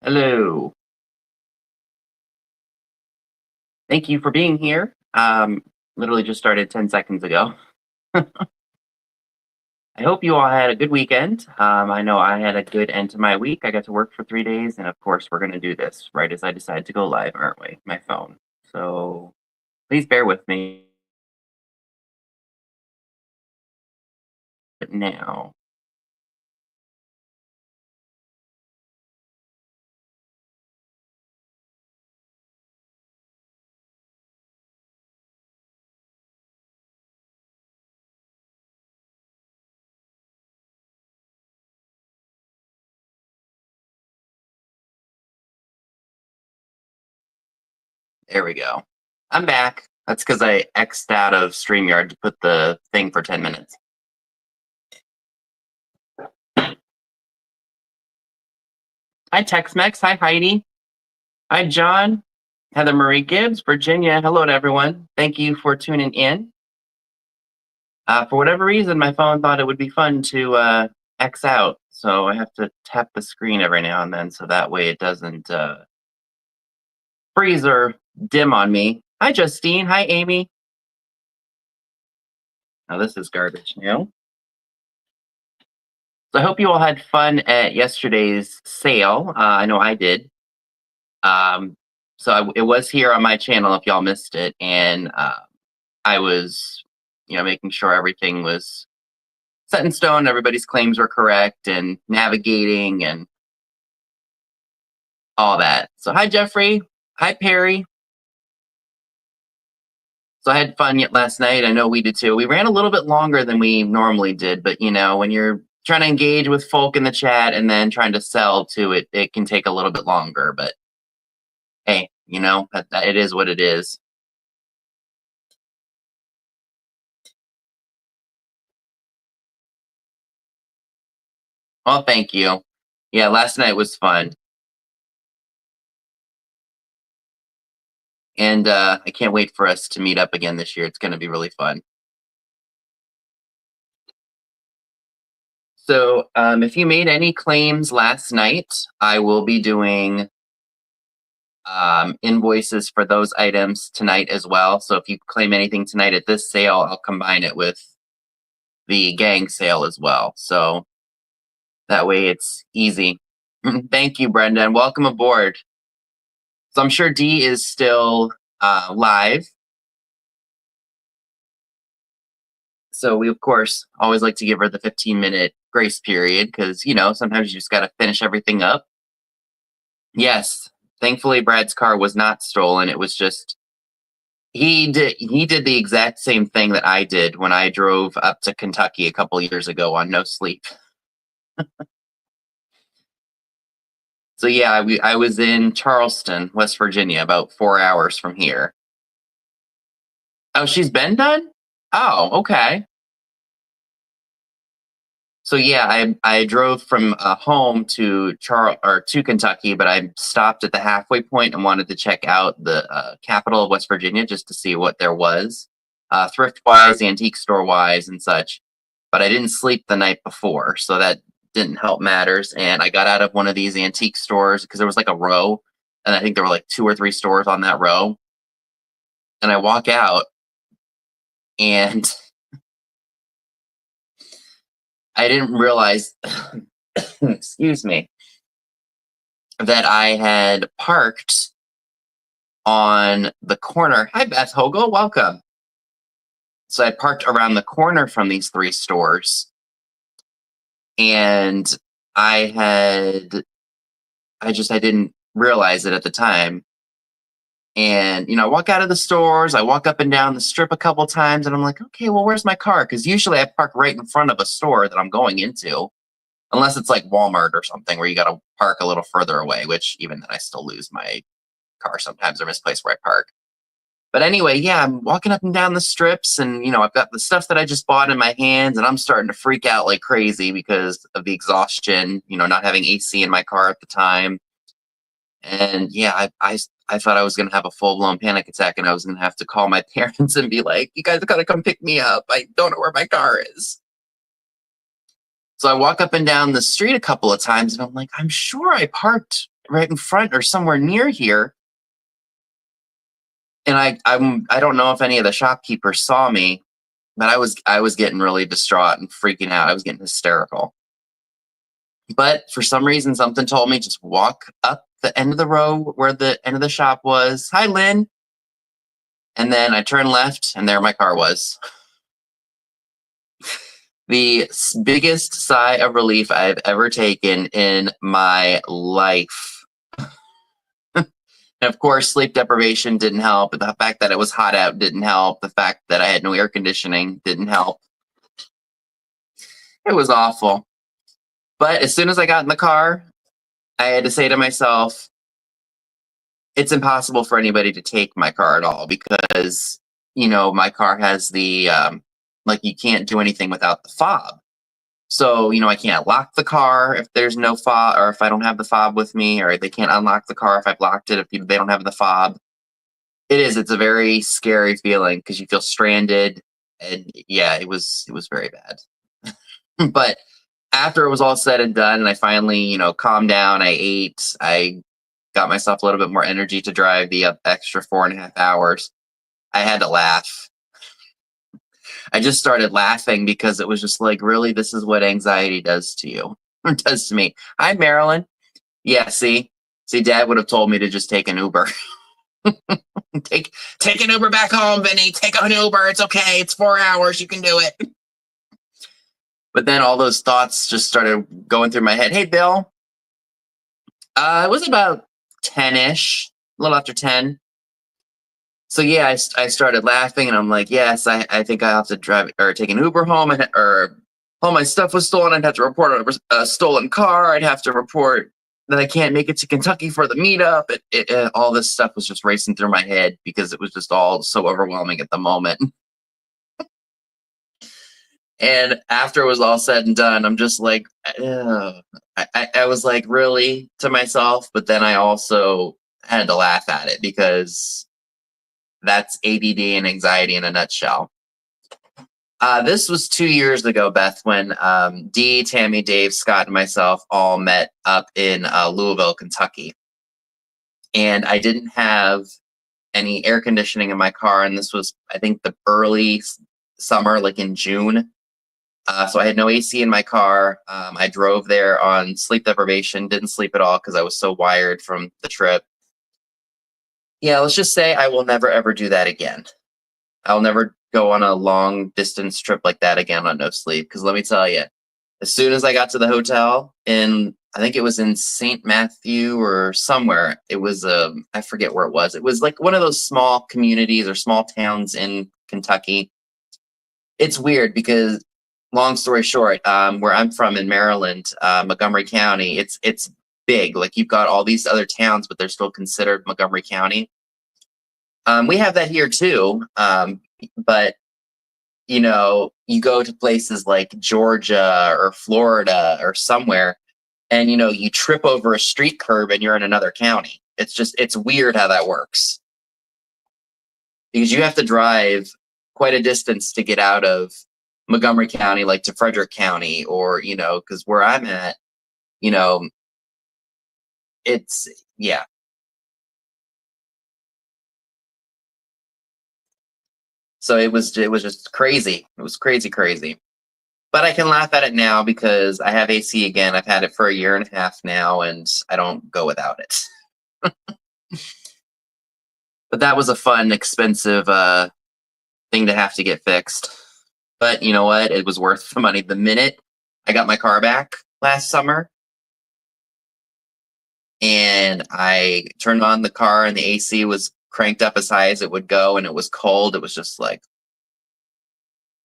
Hello. Thank you for being here. Literally just started 10 seconds ago. I hope you all had a good weekend. I know I had a good end to my week. I got to work for 3 days, and of course, we're going to do this right as I decide to go live, aren't we? My phone. So please bear with me now. There we go. I'm back. That's because I X'd out of StreamYard to put the thing for 10 minutes. Hi, Tex-Mex. Hi, Heidi. Hi, John. Heather Marie Gibbs, Virginia. Hello to everyone. Thank you for tuning in. For whatever reason, my phone thought it would be fun to X out. So I have to tap the screen every now and then so that way it doesn't freeze or dim on me. Hi, Justine. Hi, Amy. Now, this is garbage, So I hope you all had fun at yesterday's sale. I know I did. It was here on my channel if y'all missed it. And I was, making sure everything was set in stone, everybody's claims were correct, and navigating and all that. So hi, Jeffrey. Hi, Perry. So I had fun yet last night. I know we did too. We ran a little bit longer than we normally did, but when you're trying to engage with folk in the chat and then trying to sell to it, it can take a little bit longer. But hey, it is what it is. Well, thank you. Yeah, last night was fun. And I can't wait for us to meet up again this year. It's going to be really fun. So if you made any claims last night, I will be doing invoices for those items tonight as well. So if you claim anything tonight at this sale, I'll combine it with the gang sale as well. So that way it's easy. Thank you, Brenda, and welcome aboard. So I'm sure Dee is still live. So we, of course, always like to give her the 15-minute grace period because, sometimes you just got to finish everything up. Yes. Thankfully, Brad's car was not stolen. It was just he did the exact same thing that I did when I drove up to Kentucky a couple years ago on no sleep. So yeah, I was in Charleston, West Virginia, about 4 hours from here. Oh, she's been done? Oh, okay. So yeah, I drove from home to to Kentucky, but I stopped at the halfway point and wanted to check out the capital of West Virginia just to see what there was, thrift wise, antique store wise, and such. But I didn't sleep the night before, so that didn't help matters. And I got out of one of these antique stores because there was like a row, and I think there were like 2 or 3 stores on that row. And I walk out, and I didn't realize, excuse me, that I had parked on the corner. Hi, Beth Hogle, welcome. So I parked around the corner from these 3 stores, and I didn't realize it at the time. And I walk out of the stores, I walk up and down the strip a couple times, and I'm like, okay, well, where's my car? Because usually I park right in front of a store that I'm going into, unless it's like Walmart or something where you got to park a little further away, which even then I still lose my car sometimes or misplace where I park. But anyway, yeah, I'm walking up and down the strips, and I've got the stuff that I just bought in my hands, and I'm starting to freak out like crazy because of the exhaustion, not having AC in my car at the time. And yeah, I thought I was gonna have a full-blown panic attack, and I was gonna have to call my parents and be like, "You guys gotta come pick me up. I don't know where my car is." So I walk up and down the street a couple of times, and I'm like, I'm sure I parked right in front or somewhere near here. And I don't know if any of the shopkeepers saw me, but I was getting really distraught and freaking out. I was getting hysterical. But for some reason, something told me just walk up the end of the row where the end of the shop was. Hi, Lynn. And then I turned left, and there my car was. The biggest sigh of relief I've ever taken in my life. And of course, sleep deprivation didn't help. The fact that it was hot out didn't help. The fact that I had no air conditioning didn't help. It was awful. But as soon as I got in the car, I had to say to myself, it's impossible for anybody to take my car at all because, my car has the, like, you can't do anything without the fob. So, I can't lock the car if there's no fob, or if I don't have the fob with me, or they can't unlock the car if I've locked it if they don't have the fob. It's a very scary feeling because you feel stranded. And yeah, it was very bad. But after it was all said and done, and I finally, calmed down, I ate, I got myself a little bit more energy to drive the extra 4.5 hours. I had to laugh. I just started laughing because it was just like, really, this is what anxiety does to you. Or does to me. Hi, Marilyn. Yeah, see, Dad would have told me to just take an Uber. take an Uber back home, Vinny. Take an Uber. It's okay. It's 4 hours. You can do it. But then all those thoughts just started going through my head. Hey, Bill. It was about 10-ish, a little after 10. So yeah, I started laughing, and I'm like, yes, I think I have to drive or take an Uber home, or all my stuff was stolen. I'd have to report a stolen car. I'd have to report that I can't make it to Kentucky for the meetup. All this stuff was just racing through my head because it was just all so overwhelming at the moment. And after it was all said and done, I'm just like, ugh. I was like, really, to myself, but then I also had to laugh at it because that's ADD and anxiety in a nutshell. This was 2 years ago, Beth, when Dee, Tammy, Dave, Scott, and myself all met up in Louisville, Kentucky. And I didn't have any air conditioning in my car. And this was, I think, the early summer, like in June. So I had no AC in my car. I drove there on sleep deprivation, didn't sleep at all because I was so wired from the trip. Yeah, let's just say I will never, ever do that again. I'll never go on a long distance trip like that again on no sleep. Because let me tell you, as soon as I got to the hotel I think it was in St. Matthew or somewhere, it was, I forget where it was. It was like one of those small communities or small towns in Kentucky. It's weird because, long story short, where I'm from in Maryland, Montgomery County, it's big. Like, you've got all these other towns, but they're still considered Montgomery County. We have that here too, but you go to places like Georgia or Florida or somewhere, and you trip over a street curb and you're in another county. It's weird how that works because you have to drive quite a distance to get out of Montgomery County, like to Frederick County, or because where I'm at, you know, it's yeah. So it was just crazy. It was crazy, crazy. But I can laugh at it now because I have AC again. I've had it for a year and a half now, and I don't go without it. But that was a fun, expensive thing to have to get fixed. But you know what? It was worth the money. The minute I got my car back last summer, and I turned on the car, and the AC was cranked up as high as it would go, and it was cold. It was just like,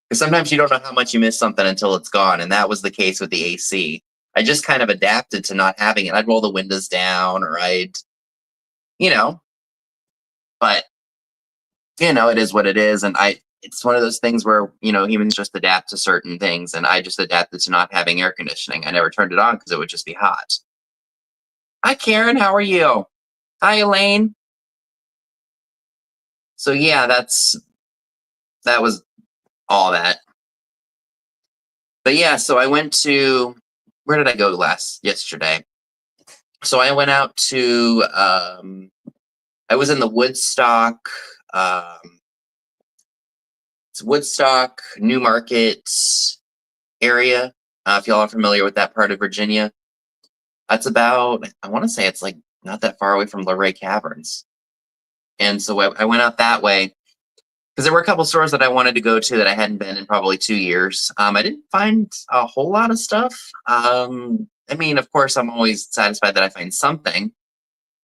because sometimes you don't know how much you miss something until it's gone, and that was the case with the AC. I just kind of adapted to not having it. I'd roll the windows down, or you know, but it is what it is, and it's one of those things where humans just adapt to certain things, and I just adapted to not having air conditioning. I never turned it on because it would just be hot. Hi, Karen. How are you? Hi, Elaine. So yeah, that was all that. But yeah, so I went to, where did I go yesterday? So I went out to, I was in the Woodstock, it's Woodstock, New Market area. If y'all are familiar with that part of Virginia, that's about, I want to say it's like not that far away from Luray Caverns. And so I went out that way because there were a couple stores that I wanted to go to that I hadn't been in probably 2 years. I didn't find a whole lot of stuff. I mean, of course, I'm always satisfied that I find something.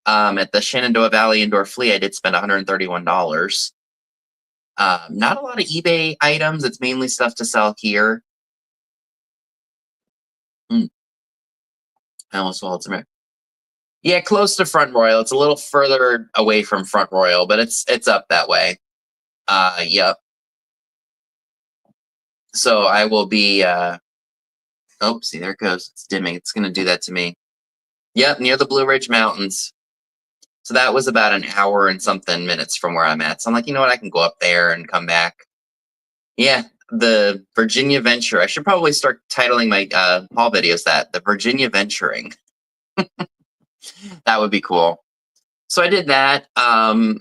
At the Shenandoah Valley Indoor Flea, I did spend $131. Not a lot of eBay items. It's mainly stuff to sell here. I almost swallowed some air. Yeah, close to Front Royal. It's a little further away from Front Royal, but it's up that way. Yep. So I will be. Oh, see, there it goes. It's dimming. It's gonna do that to me. Yep, near the Blue Ridge Mountains. So that was about an hour and something minutes from where I'm at. So I'm like, you know what? I can go up there and come back. Yeah, the Virginia Venture. I should probably start titling my haul videos that, the Virginia Venturing. That would be cool. So I did that. I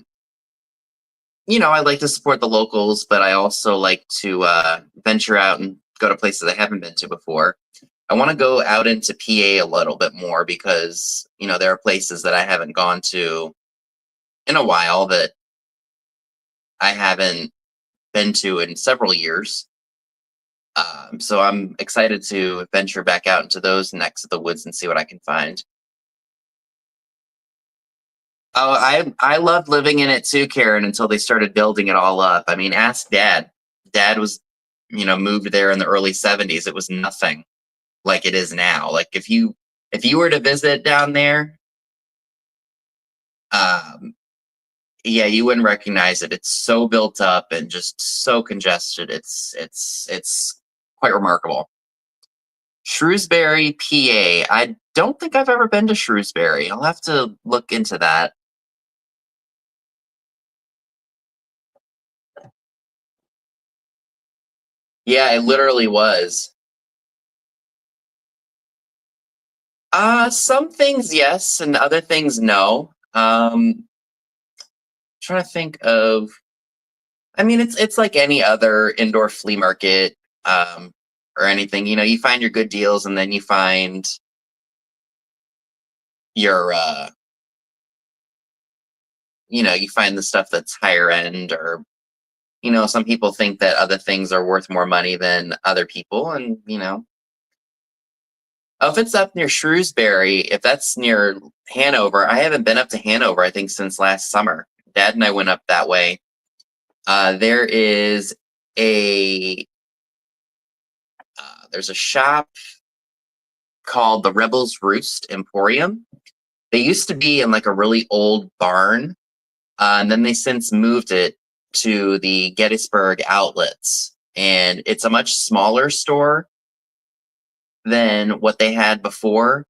like to support the locals, but I also like to venture out and go to places I haven't been to before. I want to go out into PA a little bit more because, there are places that I haven't gone to in a while that I haven't been to in several years. So I'm excited to venture back out into those necks of the woods and see what I can find. Oh, I loved living in it too, Karen, until they started building it all up. I mean, ask Dad. Dad was, moved there in the early '70s. It was nothing like it is now. Like if you were to visit down there, um, yeah, you wouldn't recognize it. It's so built up and just so congested. It's quite remarkable. Shrewsbury, PA. I don't think I've ever been to Shrewsbury. I'll have to look into that. Yeah, it literally was. Some things yes, and other things no. Trying to think of. I mean, it's like any other indoor flea market, or anything. You find your good deals, and then you find your, you find the stuff that's higher end, or some people think that other things are worth more money than other people, and oh, if it's up near Shrewsbury, if that's near Hanover, I haven't been up to Hanover, I think, since last summer. Dad and I went up that way. There is a there's a shop called the Rebel's Roost Emporium. They used to be in like a really old barn, and then they since moved it to the Gettysburg Outlets, and it's a much smaller store than what they had before.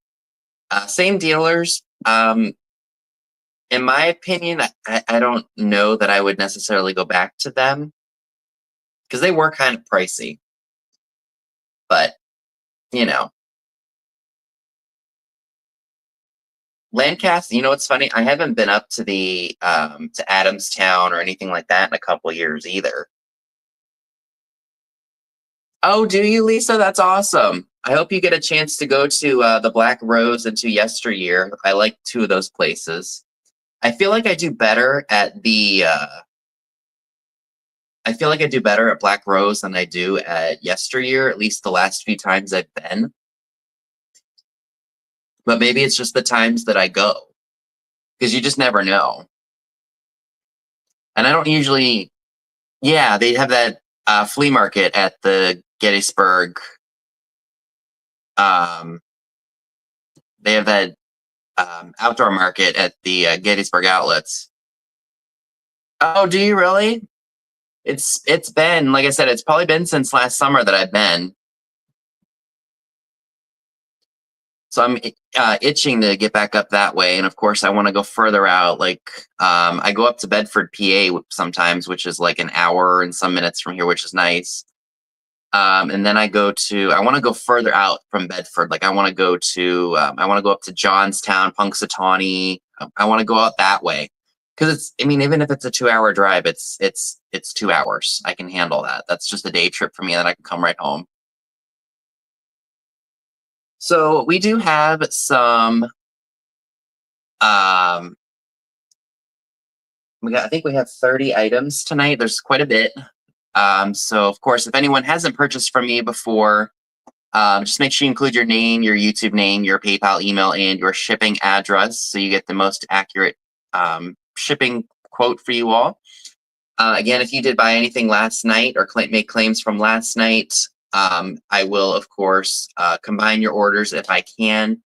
Same dealers. In my opinion, I don't know that I would necessarily go back to them because they were kind of pricey. But, you know, Lancaster, what's funny? I haven't been up to the to Adamstown or anything like that in a couple of years either. Oh, do you, Lisa? That's awesome. I hope you get a chance to go to the Black Rose and to Yesteryear. I like two of those places. I feel like I do better at the. I feel like I do better at Black Rose than I do at Yesteryear. At least the last few times I've been. But maybe it's just the times that I go, because you just never know. And I don't usually. Yeah, they have that flea market at the Gettysburg. Um, they have that outdoor market at the Gettysburg Outlets. Oh, do you really? It's been, like I said, it's probably been since last summer that I've been. So I'm itching to get back up that way, and of course I want to go further out. Like I go up to Bedford, PA sometimes, which is like an hour and some minutes from here, which is nice. And then I want to go further out from Bedford. Like I want to go up to Johnstown, Punxsutawney. I want to go out that way. Because even if it's a 2-hour drive, it's 2 hours. I can handle that. That's just a day trip for me, and then I can come right home. So we do have some, I think we have 30 items tonight. There's quite a bit. So of course, if anyone hasn't purchased from me before, just make sure you include your name, your YouTube name, your PayPal email, and your shipping address so you get the most accurate shipping quote for you all. Again, if you did buy anything last night or make claims from last night, I will, of course, combine your orders if I can.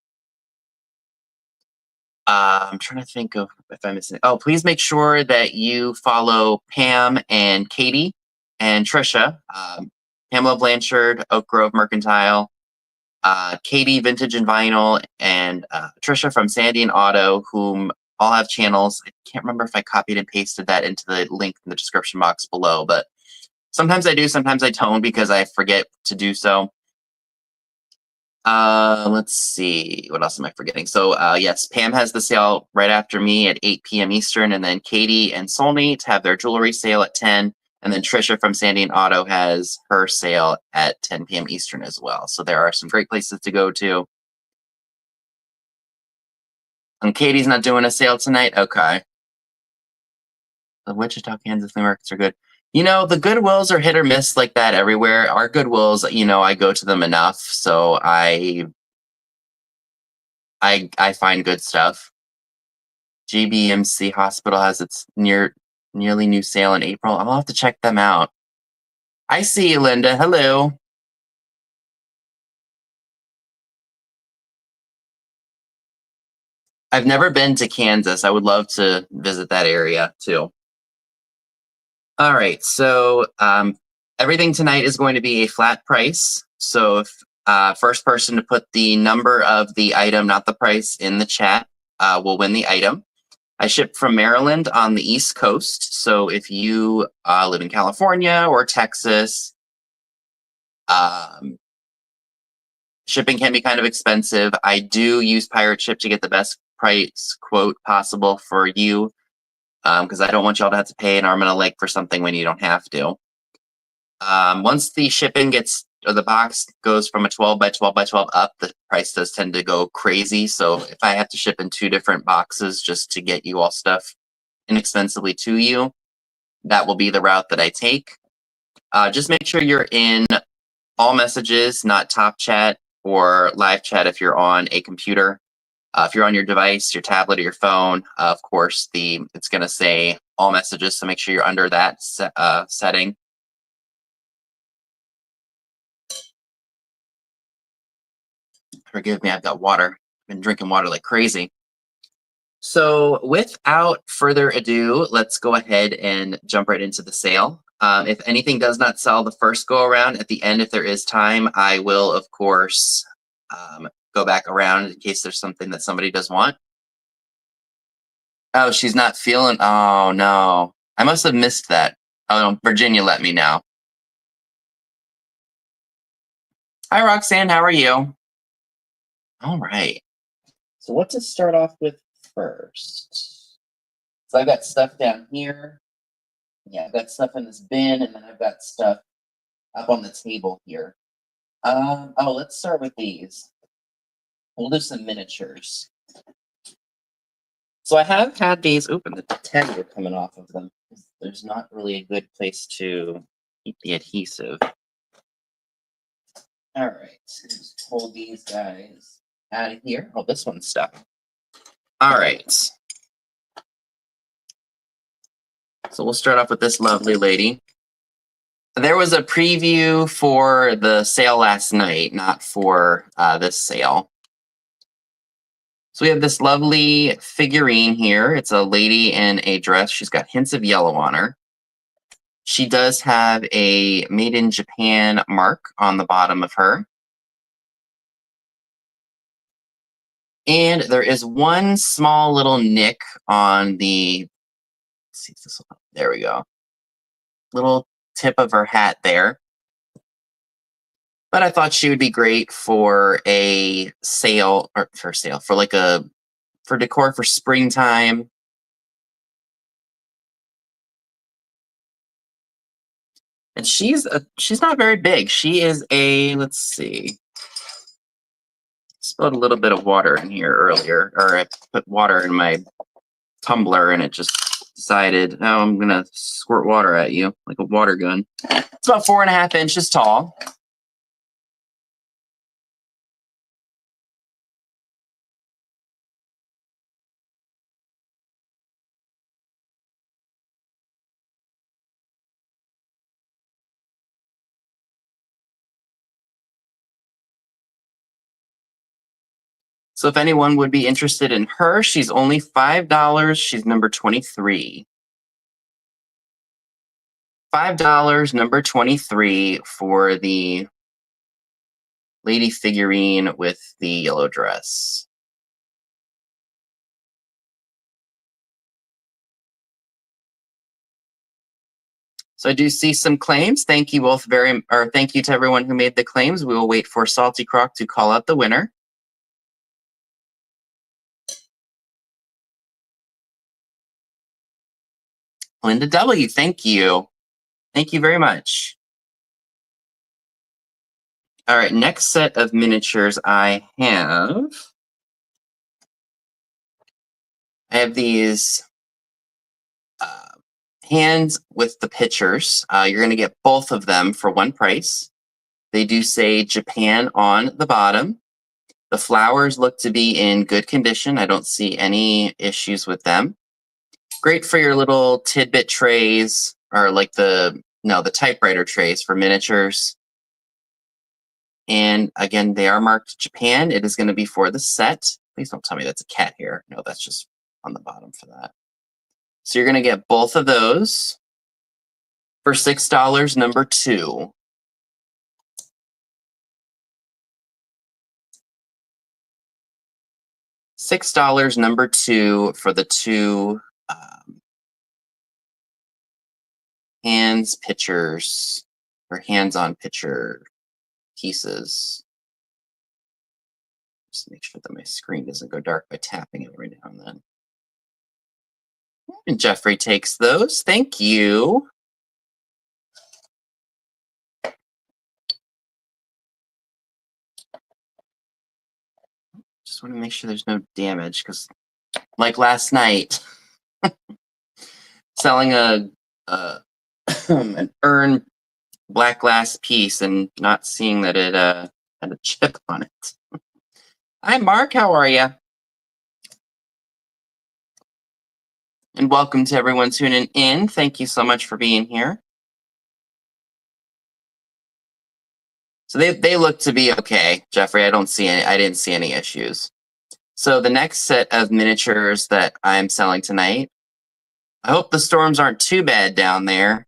I'm trying to think of if I'm missing. Oh, please make sure that you follow Pam and Katie and Trisha. Pamela Blanchard, Oak Grove Mercantile, Katie Vintage and Vinyl, and Trisha from Sandy and Auto, whom all have channels. I can't remember if I copied and pasted that into the link in the description box below, but sometimes I do, sometimes I don't because I forget to do so. Let's see. What else am I forgetting? So, yes, Pam has the sale right after me at 8 p.m. Eastern, and then Katie and Solnate have their jewelry sale at 10, and then Trisha from Sandy and Auto has her sale at 10 p.m. Eastern as well. So there are some great places to go to. And Katie's not doing a sale tonight? Okay. The Wichita, Kansas flea markets are good. The Goodwills are hit or miss like that everywhere. Our Goodwills, I go to them enough, so I find good stuff. GBMC Hospital has its nearly new sale in April. I'll have to check them out. I see you, Linda. Hello. I've never been to Kansas. I would love to visit that area too. All right, so everything tonight is going to be a flat price. So if first person to put the number of the item, not the price, in the chat will win the item. I ship from Maryland on the East Coast. So if you live in California or Texas, shipping can be kind of expensive. I do use Pirate Ship to get the best price quote possible for you because I don't want y'all to have to pay an arm and a leg for something when you don't have to. Once the shipping the box goes from a 12 by 12 by 12 up, the price does tend to go crazy. So if I have to ship in 2 different boxes just to get you all stuff inexpensively to you, that will be the route that I take. Just make sure you're in all messages, not top chat or live chat if you're on a computer. If you're on your device, your tablet, or your phone, of course, it's going to say all messages, so make sure you're under that setting. Forgive me, I've got water. I've been drinking water like crazy. So without further ado, let's go ahead and jump right into the sale. If anything does not sell the first go around, at the end, if there is time, I will, of course, go back around in case there's something that somebody does want. Oh, she's not feeling. Oh, no. I must have missed that. Oh, no, Virginia let me know. Hi, Roxanne. How are you? All right. So what to start off with first? So I've got stuff down here. Yeah, I've got stuff in this bin, and then I've got stuff up on the table here. Let's start with these. We'll do some miniatures. So I have had these. Open the tag coming off of them. There's not really a good place to keep the adhesive. All right, just pull these guys out of here. Oh, this one's stuck. All right. So we'll start off with this lovely lady. There was a preview for the sale last night, not for this sale. So we have this lovely figurine here. It's a lady in a dress. She's got hints of yellow on her. She does have a Made in Japan mark on the bottom of her. And there is one small little nick on the, let's see if this will, there we go. Little tip of her hat there. But I thought she would be great for a sale, or for sale, for like for decor for springtime. And she's not very big. She is let's see. Spilled a little bit of water in here earlier, or I put water in my tumbler and it just decided, oh, I'm gonna squirt water at you like a water gun. It's about 4.5 inches tall. So if anyone would be interested in her, she's only $5. She's number 23. $5, number 23 for the lady figurine with the yellow dress. So I do see some claims. Thank you both thank you to everyone who made the claims. We will wait for Salty Croc to call out the winner. Linda W., thank you. Thank you very much. All right, next set of miniatures I have these hands with the pictures. You're going to get both of them for one price. They do say Japan on the bottom. The flowers look to be in good condition. I don't see any issues with them. Great for your little tidbit trays, or like the typewriter trays for miniatures. And again, they are marked Japan. It is going to be for the set. Please don't tell me that's a cat here. No, that's just on the bottom for that. So you're going to get both of those for $6, number 2. $6, number 2 for the 2 pictures, or hands-on picture pieces. Just make sure that my screen doesn't go dark by tapping it every now and then. And Jeffrey takes those. Thank you. Just want to make sure there's no damage, because like last night, selling an urn black glass piece and not seeing that it had a chip on it. Hi, Mark. How are you? And welcome to everyone tuning in. Thank you so much for being here. So they look to be okay, Jeffrey. I didn't see any issues. So the next set of miniatures that I'm selling tonight, I hope the storms aren't too bad down there.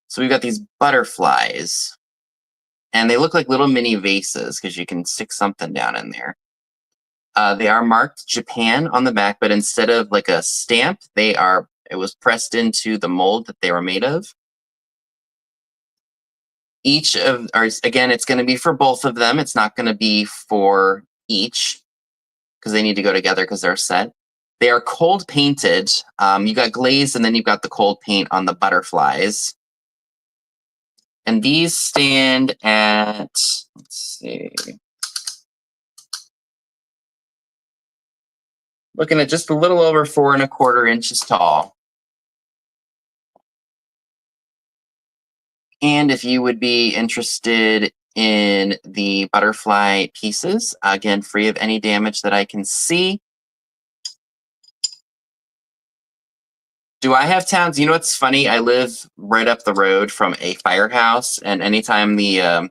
So we've got these butterflies, and they look like little mini vases because you can stick something down in there. They are marked Japan on the back, but instead of like a stamp, it was pressed into the mold that they were made of. Again, it's going to be for both of them. It's not going to be for each, because they need to go together because they're set. They are cold painted. You got glazed, and then you've got the cold paint on the butterflies. And these stand at, let's see, looking at just a little over 4¼ inches tall. And if you would be interested in the butterfly pieces, again, free of any damage that I can see. Do I have towns? You know what's funny? I live right up the road from a firehouse, and anytime the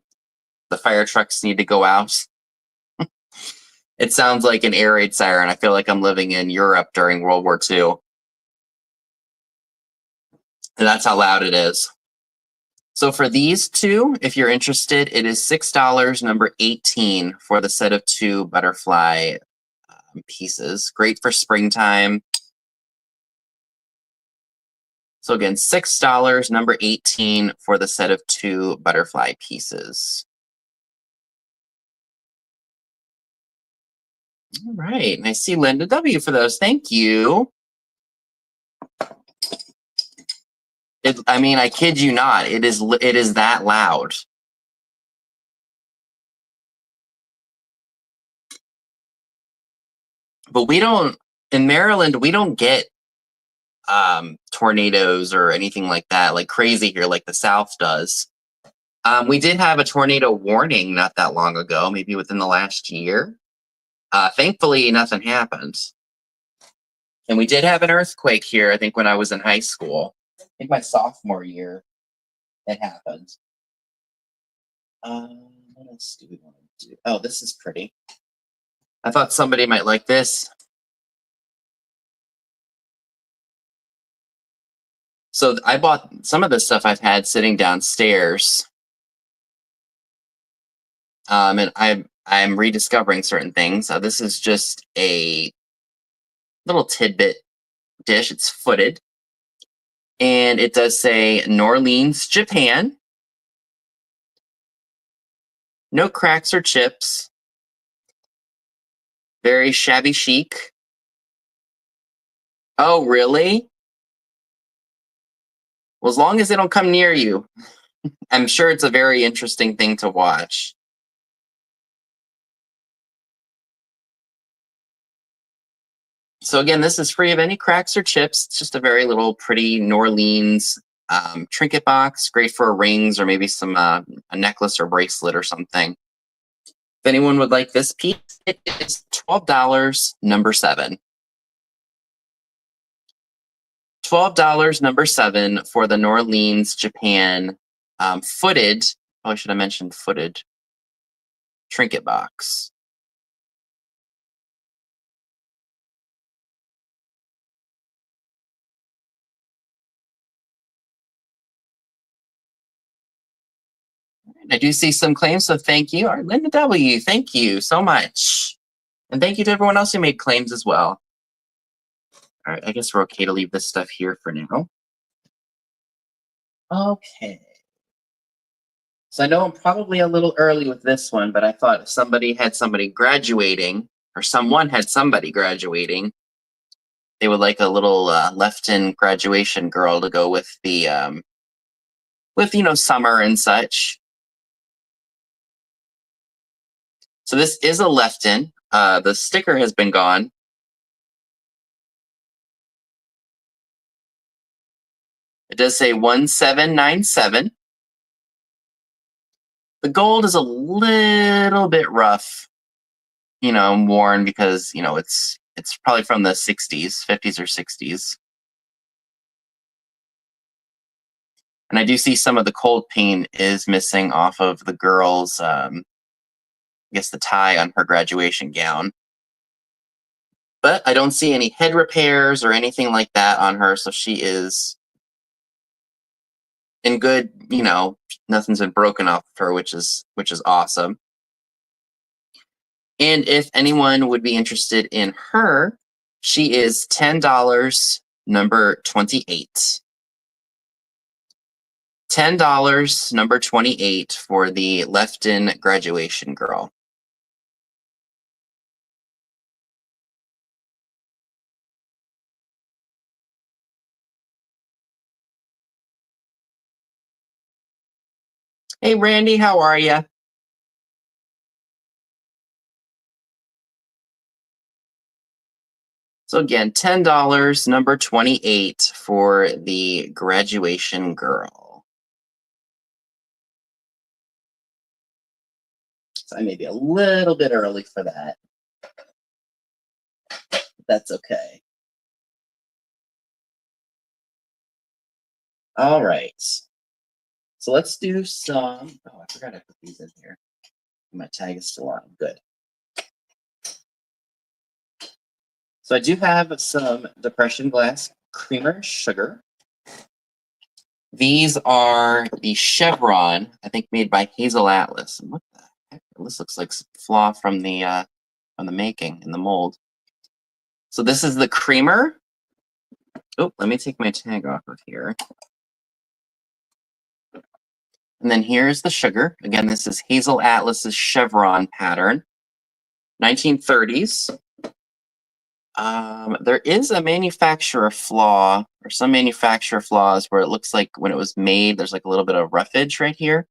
fire trucks need to go out, it sounds like an air raid siren. I feel like I'm living in Europe during World War II. And that's how loud it is. So for these two, if you're interested, it is $6, number 18 for the set of 2 butterfly pieces. Great for springtime. So again, $6, number 18 for the set of 2 butterfly pieces. All right, and I see Linda W for those. Thank you. I mean, I kid you not. It is that loud. But we don't, in Maryland, we don't get tornadoes or anything like that, like crazy here, like the South does. We did have a tornado warning not that long ago, maybe within the last year. Thankfully, nothing happened. And we did have an earthquake here, I think, when I was in high school. I think my sophomore year, it happened. What else do we want to do? Oh, this is pretty. I thought somebody might like this. So I bought some of the stuff I've had sitting downstairs. And I'm rediscovering certain things. This is just a little tidbit dish. It's footed. And it does say New Orleans, Japan. No cracks or chips. Very shabby chic. Oh, really? Well, as long as they don't come near you, I'm sure it's a very interesting thing to watch. So again, this is free of any cracks or chips. It's just a very little pretty New Orleans trinket box, great for rings or maybe some a necklace or bracelet or something. If anyone would like this piece, it is $12, number 7. $12, number 7 for the New Orleans, Japan footed. Oh, I should have mentioned footed trinket box. I do see some claims, so thank you. Linda W, thank you so much. And thank you to everyone else who made claims as well. All right, I guess we're okay to leave this stuff here for now. Okay. So I know I'm probably a little early with this one, but I thought if somebody had somebody graduating, or someone had somebody graduating, they would like a little left-in graduation girl to go with the, summer and such. So this is a left-in. The sticker has been gone. It does say 1797. The gold is a little bit rough, worn because, it's probably from the 60s, 50s or 60s. And I do see some of the cold paint is missing off of the girl's, I guess, the tie on her graduation gown. But I don't see any head repairs or anything like that on her, so she is in good, nothing's been broken off of her, which is awesome. And if anyone would be interested in her, she is $10, number 28. $10, number 28 for the left-in graduation girl. Hey, Randy, how are you? So again, $10, number 28 for the graduation girl. So I may be a little bit early for that. That's okay. All right. So let's do some. Oh, I forgot I put these in here. My tag is still on. Good. So I do have some depression glass creamer sugar. These are the Chevron, I think, made by Hazel Atlas. And what the heck? This looks like some flaw from the making in the mold. So this is the creamer. Oh, let me take my tag off of here. And then here's the sugar. Again, this is Hazel Atlas's chevron pattern, 1930s. There is a manufacturer flaw, or some manufacturer flaws, where it looks like when it was made, there's like a little bit of roughage right here.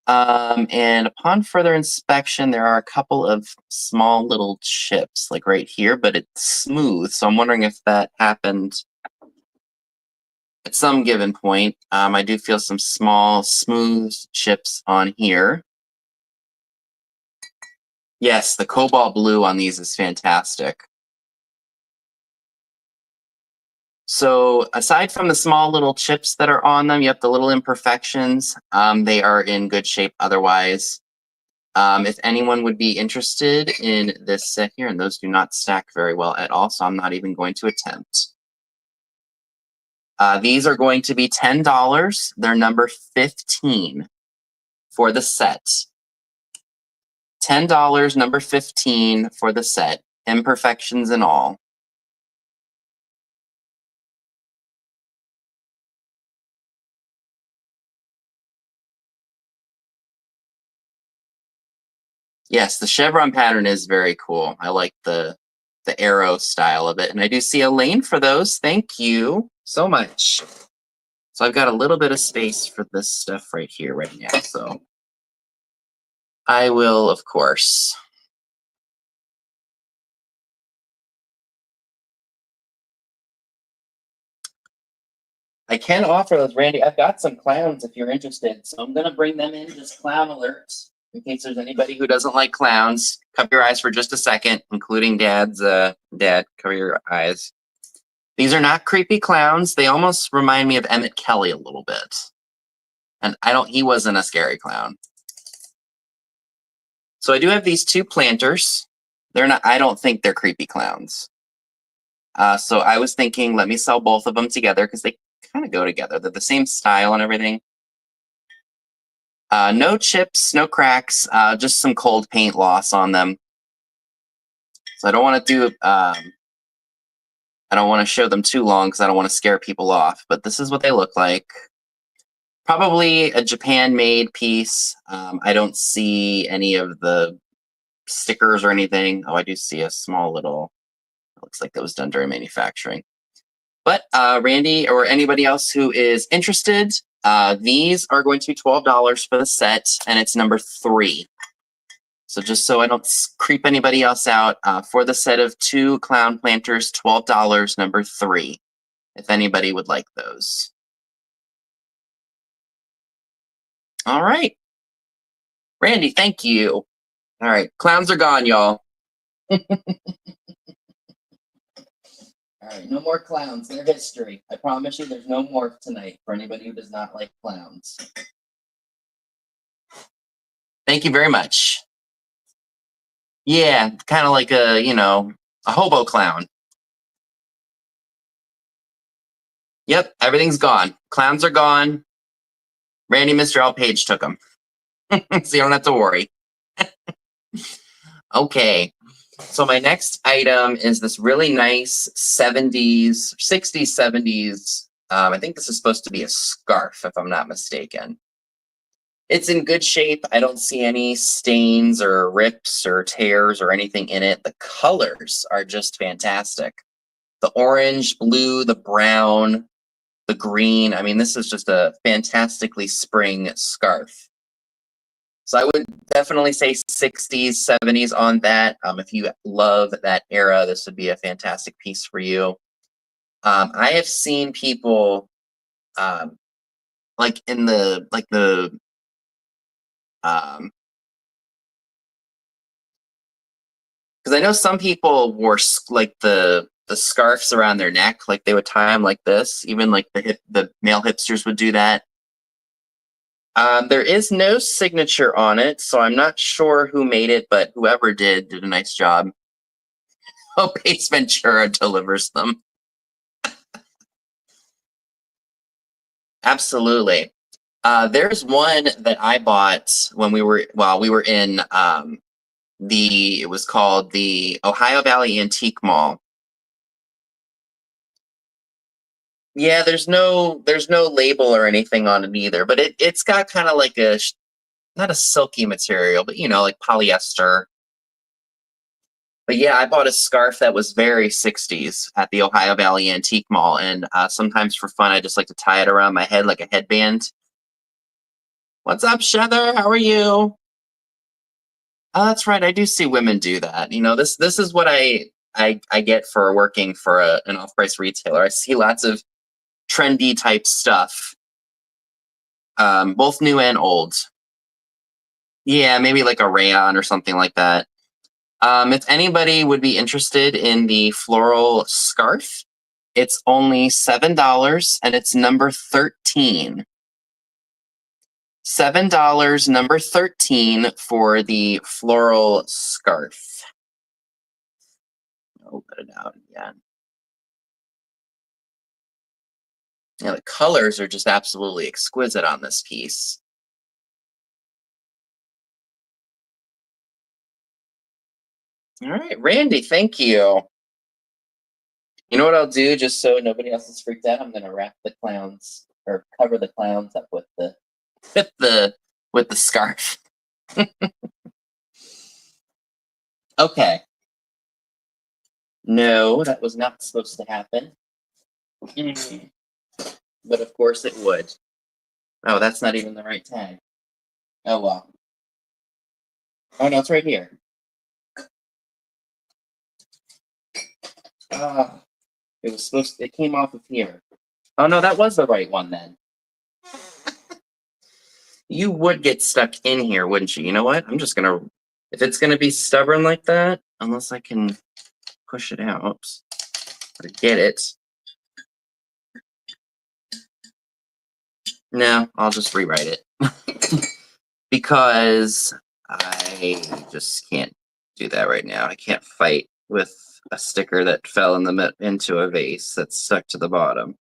And upon further inspection, there are a couple of small little chips, like right here, but it's smooth. So I'm wondering if that happened at some given point. I do feel some small, smooth chips on here. Yes, the cobalt blue on these is fantastic. So aside from the small little chips that are on them, you have the little imperfections. They are in good shape otherwise. If anyone would be interested in this set here, and those do not stack very well at all, so I'm not even going to attempt. These are going to be $10. They're number 15 for the set. $10, number 15 for the set, imperfections and all. Yes, the chevron pattern is very cool. I like the arrow style of it. And I do see a lane for those. Thank you so much. So I've got a little bit of space for this stuff right here right now. So I will, of course. I can offer those, Randy. I've got some clowns if you're interested. So I'm going to bring them in, just clown alerts, in case there's anybody who doesn't like clowns. Cover your eyes for just a second, including Dad's dad. Cover your eyes. These are not creepy clowns. They almost remind me of Emmett Kelly a little bit. And he wasn't a scary clown. So I do have these two planters. I don't think they're creepy clowns. So I was thinking, let me sell both of them together because they kind of go together. They're the same style and everything. No chips, no cracks, just some cold paint loss on them. So I don't want to do, I don't want to show them too long because I don't want to scare people off, but this is what they look like. Probably a Japan-made piece. I don't see any of the stickers or anything. Oh, I do see a small little, it looks like that was done during manufacturing. But Randy or anybody else who is interested, these are going to be $12 for the set, and it's number 3. So just so I don't creep anybody else out, for the set of 2 clown planters, $12, number 3, if anybody would like those. All right. Randy, thank you. All right, clowns are gone, y'all. All right, no more clowns. They're history. I promise you there's no more tonight for anybody who does not like clowns. Thank you very much. Yeah, kind of like a hobo clown. Yep, everything's gone. Clowns are gone. Randy Mr. L. Page took them. So you don't have to worry. Okay, so my next item is this really nice 70s, 60s, 70s. I think this is supposed to be a scarf, if I'm not mistaken. It's in good shape. I don't see any stains or rips or tears or anything in it. The colors are just fantastic. The orange, blue, the brown, the green. I mean, this is just a fantastically spring scarf. So I would definitely say 60s, 70s on that. If you love that era, this would be a fantastic piece for you. I have seen people like in the because I know some people wore like the scarves around their neck, like they would tie them like this. Even like the male hipsters would do that. There is no signature on it, so I'm not sure who made it, but whoever did a nice job. Oh, Ace Ventura delivers them. Absolutely. There's one that I bought when we were in it was called the Ohio Valley Antique Mall. Yeah, there's no label or anything on it either, but it's got kind of like a not a silky material, but like polyester. But yeah, I bought a scarf that was very 60s at the Ohio Valley Antique Mall, and sometimes for fun, I just like to tie it around my head like a headband. What's up, Shether? How are you? Oh, that's right. I do see women do that. This is what I get for working for an off-price retailer. I see lots of trendy type stuff, both new and old. Yeah, maybe like a rayon or something like that. If anybody would be interested in the floral scarf, it's only $7 and it's number 13. $7, number 13 for the floral scarf. Open it out again. Yeah, the colors are just absolutely exquisite on this piece. All right, Randy, thank you. You know what I'll do, just so nobody else is freaked out? I'm gonna wrap the clowns or cover the clowns up with the scarf. Okay. No, that was not supposed to happen. But of course it would. Oh, that's not even the right tag. Oh well. Oh no, it's right here. It came off of here. Oh no, that was the right one then. You would get stuck in here, wouldn't you? You know what? I'm just gonna, if it's gonna be stubborn like that, unless I can push it out, oops, forget it. No, I'll just rewrite it. Because I just can't do that right now. I can't fight with a sticker that fell into a vase that's stuck to the bottom.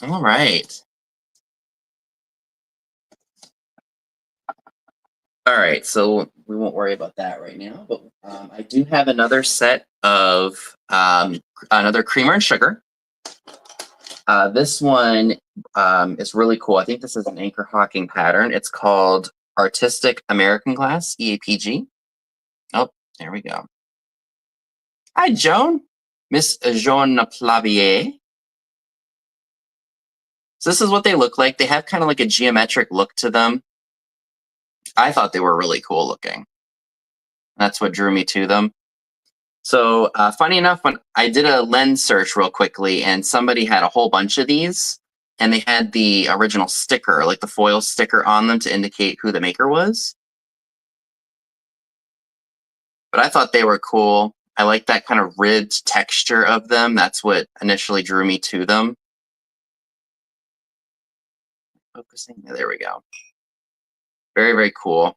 All right. All right, so we won't worry about that right now, but I do have another set of another creamer and sugar. This one is really cool. I think this is an Anchor Hawking pattern. It's called Artistic American Glass, EAPG. Oh, there we go. Hi, Joan. Miss Joan Plavier. So this is what they look like. They have kind of like a geometric look to them. I thought they were really cool looking. That's what drew me to them. So funny enough, when I did a lens search real quickly and somebody had a whole bunch of these and they had the original sticker, like the foil sticker on them to indicate who the maker was. But I thought they were cool. I like that kind of ribbed texture of them. That's what initially drew me to them. Focusing, there we go. Very, very cool.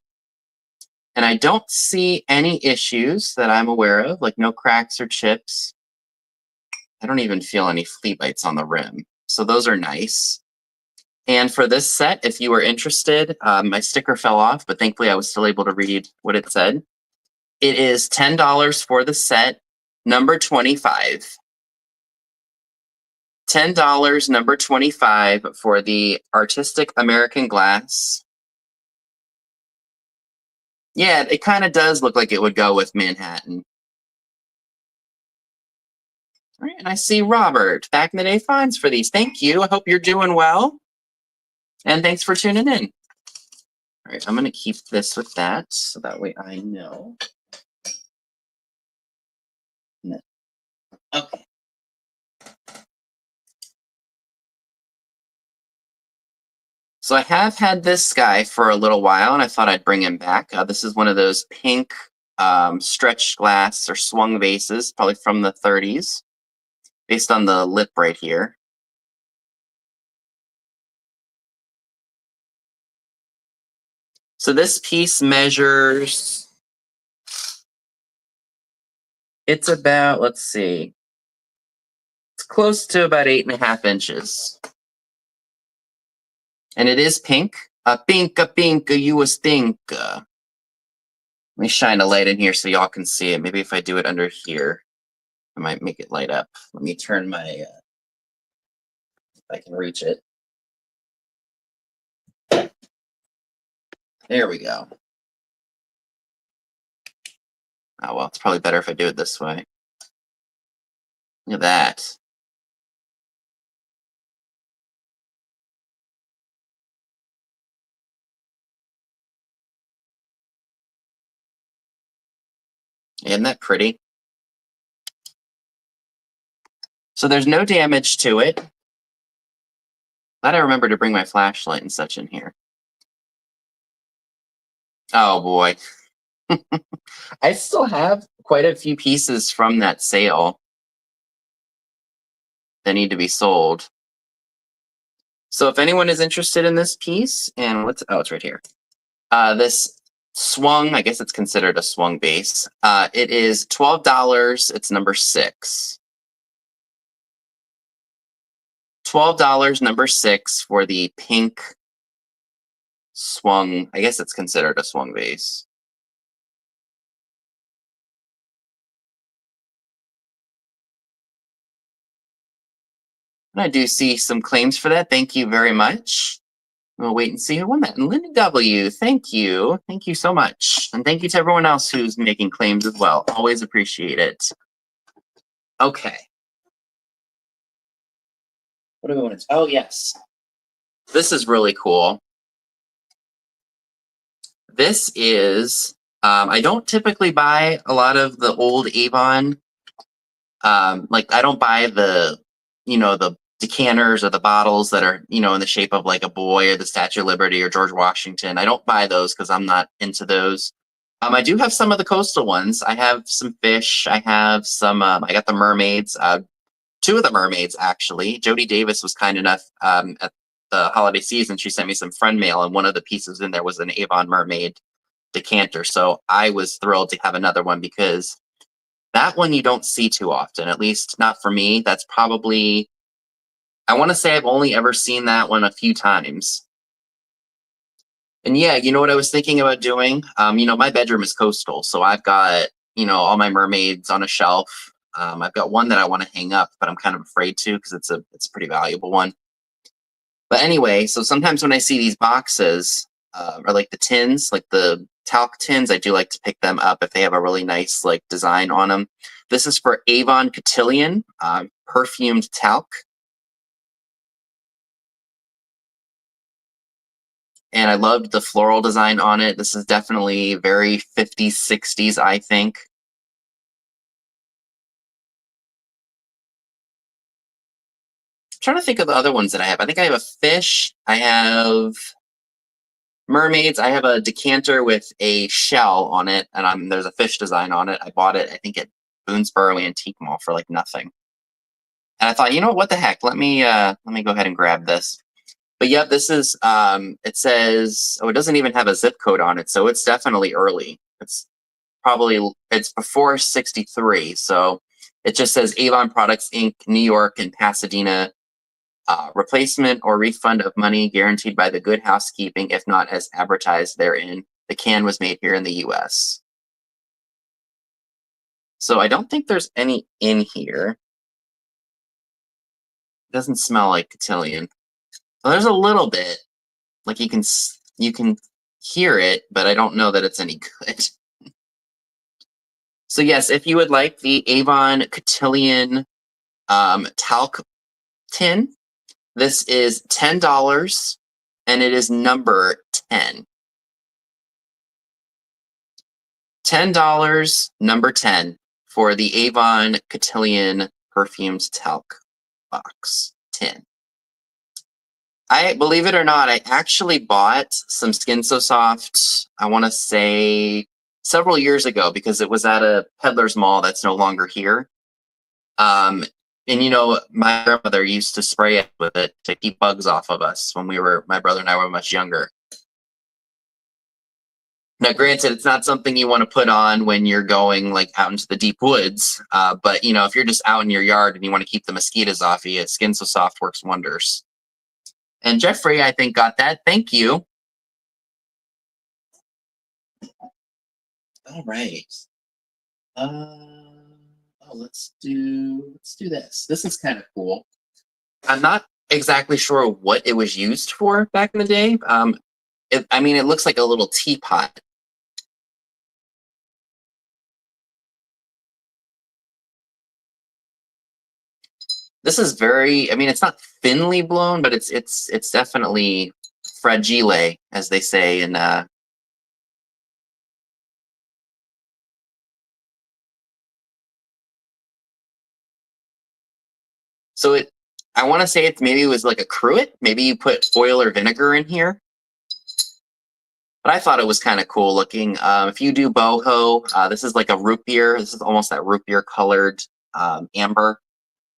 And I don't see any issues that I'm aware of, like no cracks or chips. I don't even feel any flea bites on the rim. So those are nice. And for this set, if you were interested, my sticker fell off, but thankfully I was still able to read what it said. It is $10 for the set, number 25. $10, number 25 for the Artistic American Glass. Yeah, it kind of does look like it would go with Manhattan. All right, and I see Robert back in the day finds for these. Thank you. I hope you're doing well. And thanks for tuning in. All right, I'm going to keep this with that so that way I know. Okay. So I have had this guy for a little while, and I thought I'd bring him back. This is one of those pink stretched glass or swung vases, probably from the 30s, based on the lip right here. So this piece measures, it's about, let's see, it's close to about 8.5 inches. And it is pink. A pink, you a stink. Let me shine a light in here so y'all can see it. Maybe if I do it under here. I might make it light up. Let me turn my, if I can reach it. There we go. Oh, well, it's probably better if I do it this way. Look at that. Isn't that pretty? So there's no damage to it. Glad I remember to bring my flashlight and such in here. Oh boy. I still have quite a few pieces from that sale that need to be sold. So if anyone is interested in this piece, and it's right here. This swung, I guess it's considered a swung base. It is $12. It's number 6. $12, number 6 for the pink swung. I guess it's considered a swung base. And I do see some claims for that. Thank you very much. We'll wait and see who won that. And Linda W., thank you. Thank you so much. And thank you to everyone else who's making claims as well. Always appreciate it. Okay. What do we want to? Oh, yes. This is really cool. This is, I don't typically buy a lot of the old Avon. Like, I don't buy the decanters or the bottles that are, in the shape of like a boy or the Statue of Liberty or George Washington. I don't buy those because I'm not into those. I do have some of the coastal ones. I have some fish. I have some, I got the mermaids, 2 of the mermaids, actually. Jody Davis was kind enough at the holiday season. She sent me some friend mail, and one of the pieces in there was an Avon mermaid decanter. So I was thrilled to have another one because that one you don't see too often, at least not for me. That's probably, I want to say I've only ever seen that one a few times. And yeah, you know what I was thinking about doing? My bedroom is coastal, so I've got, all my mermaids on a shelf. I've got one that I want to hang up, but I'm kind of afraid to because it's a pretty valuable one. But anyway, so sometimes when I see these boxes, or like the tins, like the talc tins, I do like to pick them up if they have a really nice like design on them. This is for Avon Cotillion perfumed talc. And I loved the floral design on it. This is definitely very 50s, 60s, I think. I'm trying to think of the other ones that I have. I think I have a fish. I have mermaids. I have a decanter with a shell on it, and there's a fish design on it. I bought it, I think, at Boonesboro Antique Mall for like nothing. And I thought, what the heck? Let me go ahead and grab this. But yeah, this is, it says, it doesn't even have a zip code on it, so it's definitely early. It's before 63, so it just says Avon Products Inc., New York and Pasadena, replacement or refund of money guaranteed by the Good Housekeeping, if not as advertised therein. The can was made here in the US. So I don't think there's any in here. It doesn't smell like cotillion. Well, there's a little bit, like you can hear it, but I don't know that it's any good. So yes, if you would like the Avon Cotillion talc tin, this is $10, and it is number 10. $10, number 10, for the Avon Cotillion perfumed talc box tin. I, believe it or not, I actually bought some Skin So Soft, I want to say several years ago, because it was at a peddler's mall that's no longer here. And my grandmother used to spray it with it to keep bugs off of us when my brother and I were much younger. Now, granted, it's not something you want to put on when you're going like out into the deep woods. But if you're just out in your yard and you want to keep the mosquitoes off you, Skin So Soft works wonders. And Jeffrey, I think, got that. Thank you. All right. Oh, let's do this. This is kind of cool. I'm not exactly sure what it was used for back in the day. I mean, it looks like a little teapot. This is very, I mean, it's not thinly blown, but it's definitely fragile, as they say in so I want to say maybe it was like a cruet. Maybe you put oil or vinegar in here. But I thought it was kind of cool looking. If you do boho, this is like a root beer. This is almost that root beer colored amber.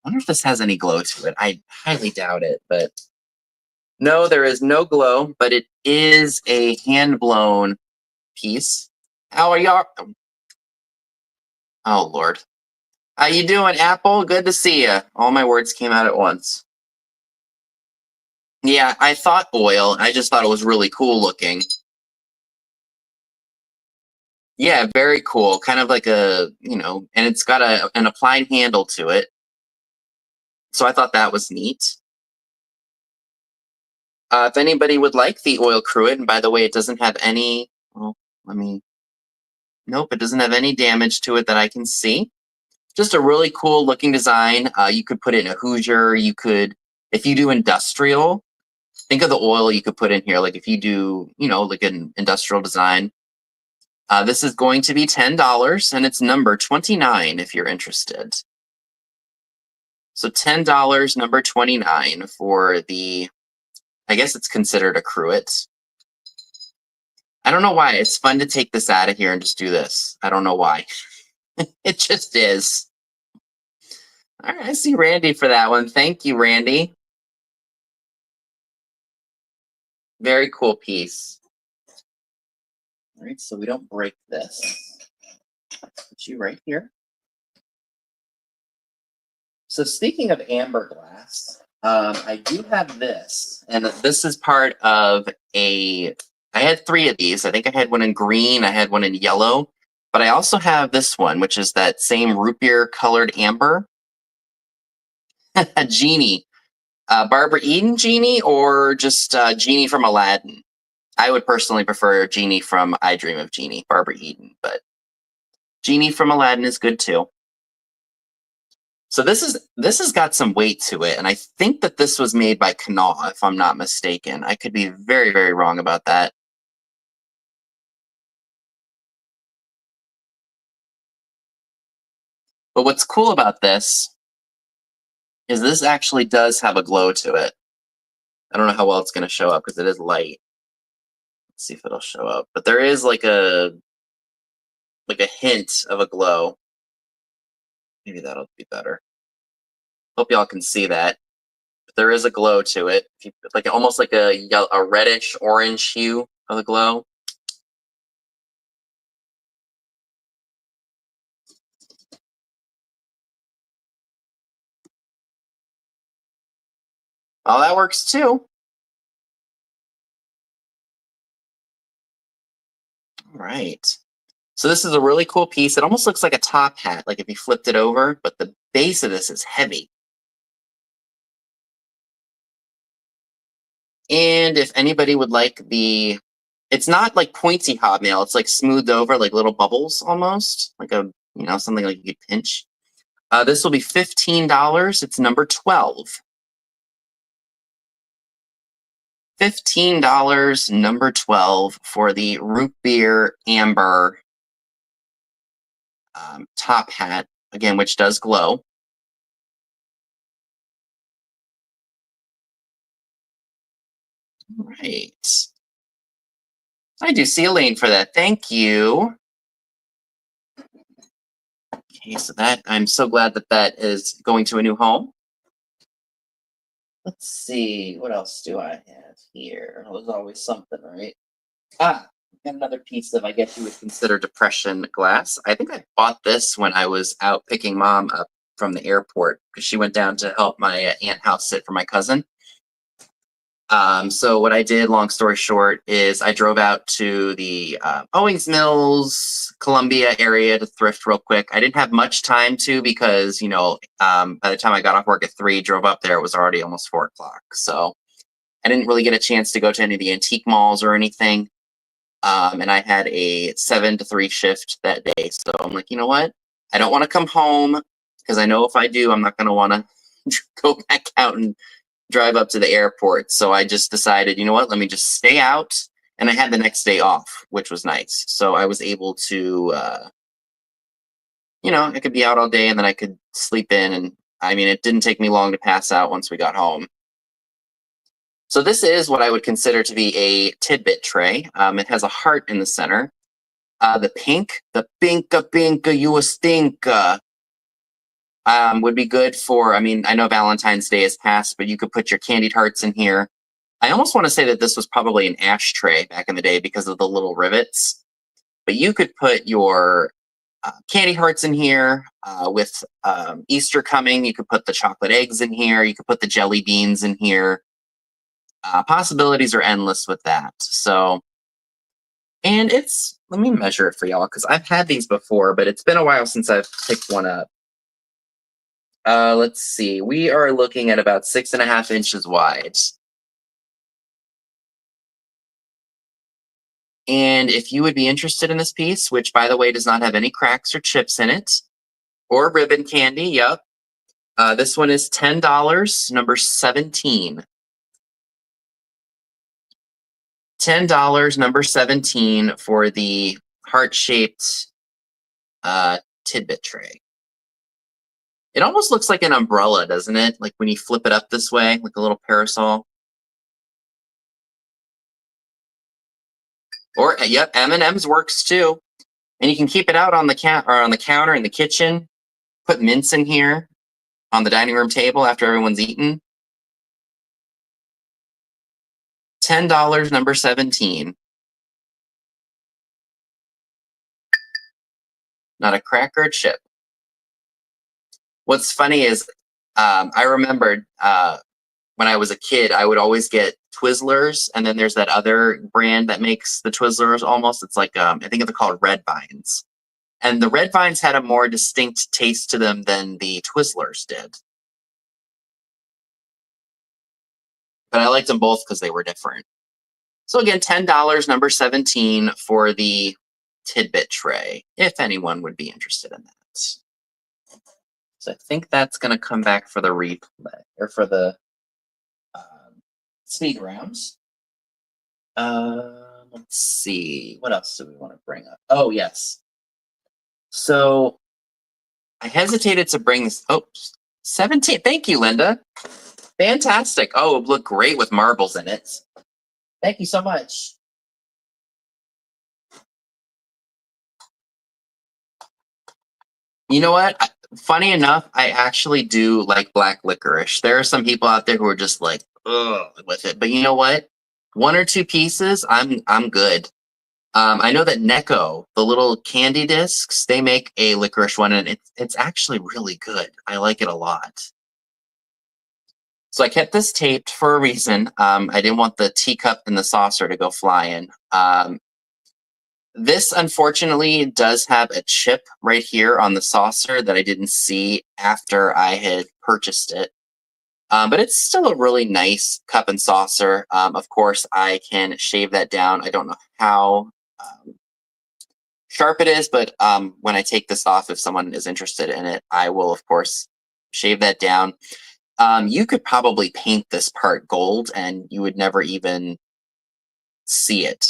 I wonder if this has any glow to it. I highly doubt it, but no, there is no glow, but it is a hand blown piece. How are y'all? Oh Lord, how you doing, Apple? Good to see you. All my words came out at once. Yeah, I thought oil. I just thought it was really cool looking. Yeah, very cool. Kind of like and it's got an applied handle to it. So I thought that was neat. If anybody would like the oil cruet, and by the way, it doesn't have any, well, nope, it doesn't have any damage to it that I can see. Just a really cool looking design. You could put it in a Hoosier. You could, if you do industrial, think of the oil you could put in here. Like if you do, like an industrial design. This is going to be $10 and it's number 29 if you're interested. So $10, number 29 for the, I guess it's considered a cruet. I don't know why. It's fun to take this out of here and just do this. I don't know why. It just is. All right, I see Randy for that one. Thank you, Randy. Very cool piece. All right, so we don't break this. Put you right here. So speaking of amber glass, I do have this, and this is part of I had 3 of these. I think I had one in green, I had one in yellow, but I also have this one, which is that same root beer colored amber. A genie. Barbara Eden genie or just Genie from Aladdin? I would personally prefer Genie from I Dream of Jeannie, Barbara Eden, but Genie from Aladdin is good too. So this has got some weight to it, and I think that this was made by Kanaw, if I'm not mistaken. I could be very, very wrong about that. But what's cool about this is this actually does have a glow to it. I don't know how well it's going to show up because it is light. Let's see if it'll show up. But there is like a hint of a glow. Maybe that'll be better. Hope y'all can see that. But there is a glow to it. Like almost like a reddish orange hue of the glow. Oh, that works too. All right. So this is a really cool piece. It almost looks like a top hat, like if you flipped it over, but the base of this is heavy. And if anybody would like it's not like pointy hobnail. It's like smoothed over, like little bubbles almost, like something like you could pinch. This will be $15. It's number 12. $15, number 12 for the root beer amber top hat, again, which does glow. Right. I do see a lane for that. Thank you. Okay, so I'm so glad that is going to a new home. Let's see, what else do I have here? There's always something, right? Got another piece of, I guess you would consider depression glass. I think I bought this when I was out picking Mom up from the airport because she went down to help my aunt house sit for my cousin. So what I did, long story short, is I drove out to the Owings Mills, Columbia area to thrift real quick. I didn't have much time to because, by the time I got off work at 3, drove up there, it was already almost 4 o'clock. So I didn't really get a chance to go to any of the antique malls or anything. And I had a 7 to 3 shift that day. So I'm like, you know what? I don't want to come home because I know if I do, I'm not going to want to go back out and drive up to the airport. So I just decided, you know what, let me just stay out. And I had the next day off, which was nice. So I was able to, I could be out all day and then I could sleep in. And I mean, it didn't take me long to pass out once we got home. So this is what I would consider to be a tidbit tray. It has a heart in the center. The pinka, you a stinka. Would be good for, I know Valentine's Day has passed, but you could put your candied hearts in here. I almost want to say that this was probably an ashtray back in the day because of the little rivets. But you could put your candy hearts in here with Easter coming. You could put the chocolate eggs in here. You could put the jelly beans in here. Possibilities are endless with that. So, and let me measure it for y'all because I've had these before, but it's been a while since I've picked one up. Let's see. We are looking at about 6.5 inches wide. And if you would be interested in this piece, which by the way does not have any cracks or chips in it, or ribbon candy, yep. This one is $10, number 17. $10, number 17 for the heart-shaped tidbit tray. It almost looks like an umbrella, doesn't it? Like when you flip it up this way, like a little parasol. Or yep, M&M's works too. And you can keep it out on the counter in the kitchen. Put mints in here on the dining room table after everyone's eaten. $10, number 17. Not a crack or a chip. What's funny is I remembered when I was a kid, I would always get Twizzlers, and then there's that other brand that makes the Twizzlers almost. It's like, I think they're called Red Vines. And the Red Vines had a more distinct taste to them than the Twizzlers did. But I liked them both because they were different. So again, $10, number 17 for the tidbit tray, if anyone would be interested in that. So I think that's going to come back for the replay, or for the speed rounds. Let's see. What else do we want to bring up? Oh, yes. So I hesitated to bring this. Oh, 17. Thank you, Linda. Fantastic. Oh, it would look great with marbles in it. Thank you so much. You know what? Funny enough, I actually do like black licorice. There are some people out there who are just like, ugh, with it. But you know what? 1 or 2 pieces, I'm good. I know that Necco, the little candy discs, they make a licorice one, and it's actually really good. I like it a lot. So I kept this taped for a reason. I didn't want the teacup and the saucer to go flying. This, unfortunately, does have a chip right here on the saucer that I didn't see after I had purchased it. But it's still a really nice cup and saucer. Of course, I can shave that down. I don't know how sharp it is, but when I take this off, if someone is interested in it, I will, of course, shave that down. You could probably paint this part gold and you would never even see it.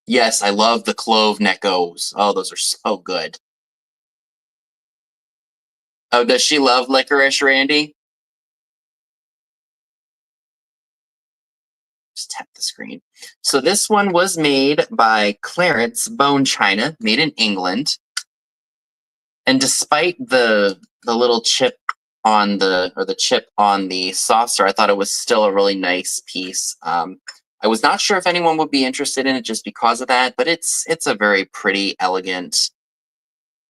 Yes, I love the clove Neckos. Oh, those are so good. Oh, does she love licorice, Randy? Just tap the screen. So this one was made by Clarence Bone China, made in England. And despite the little chip on the chip on the saucer, I thought it was still a really nice piece. I was not sure if anyone would be interested in it just because of that, but it's a very pretty, elegant